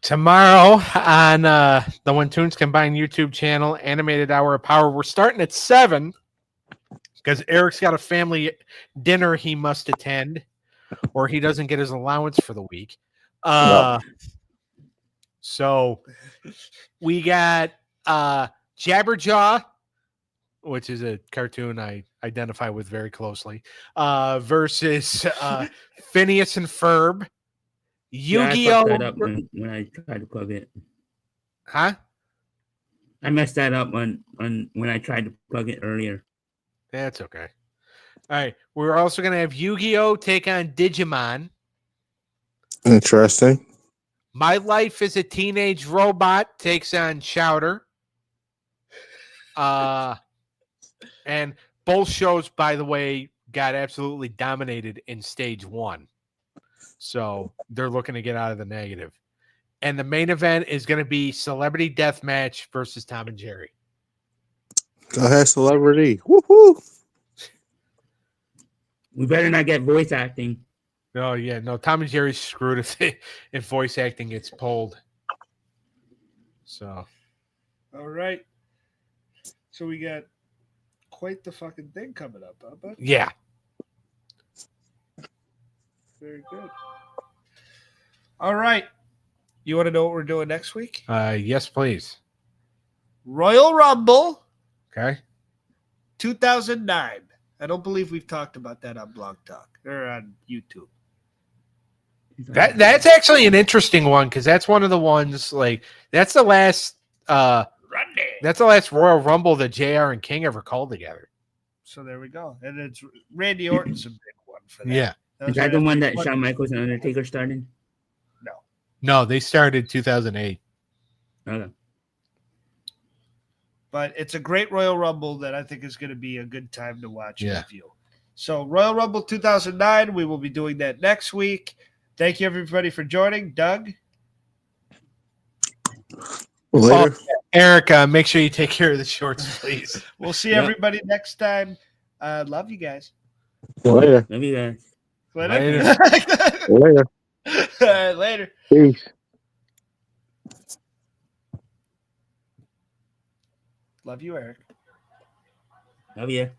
Tomorrow on the When Tunes Combine YouTube channel, Animated Hour of Power. We're starting at 7 because Eric's got a family dinner he must attend, or he doesn't get his allowance for the week. So we got Jabberjaw, which is a cartoon I identify with very closely, versus Phineas and Ferb. Yeah, I Yu-Gi-Oh! fucked that up when I tried to plug it. Huh? I messed that up when I tried to plug it earlier. That's okay. All right. We're also going to have Yu-Gi-Oh! Take on Digimon. Interesting. My Life as a Teenage Robot takes on Chowder. And both shows, by the way, got absolutely dominated in stage 1. So they're looking to get out of the negative. And the main event is going to be Celebrity Deathmatch versus Tom and Jerry. Go ahead, celebrity. Woohoo! We better not get voice acting. Oh, yeah. No, Tom and Jerry's screwed if voice acting gets pulled. So. All right. So we got quite the fucking thing coming up, huh, bud? Yeah. Very good. All right. You want to know what we're doing next week? Yes, please. Royal Rumble Okay. 2009. I don't believe we've talked about that on Blog Talk or on YouTube. That's actually an interesting one because that's one of the ones that's the last Royal Rumble that JR and King ever called together. So there we go. And it's Randy Orton's a big one for that. Yeah. Is that the one that Shawn Michaels and Undertaker started? No, they started 2008. Okay. But it's a great Royal Rumble that I think is going to be a good time to watch and Yeah. review. So Royal Rumble 2009, we will be doing that next week. Thank you, everybody, for joining. Doug? Later. Eric, make sure you take care of the shorts, please. We'll see Yep. everybody next time. Love you guys. Later. Love you guys. Later. Later. Later. Peace. Love you, Eric. Love you.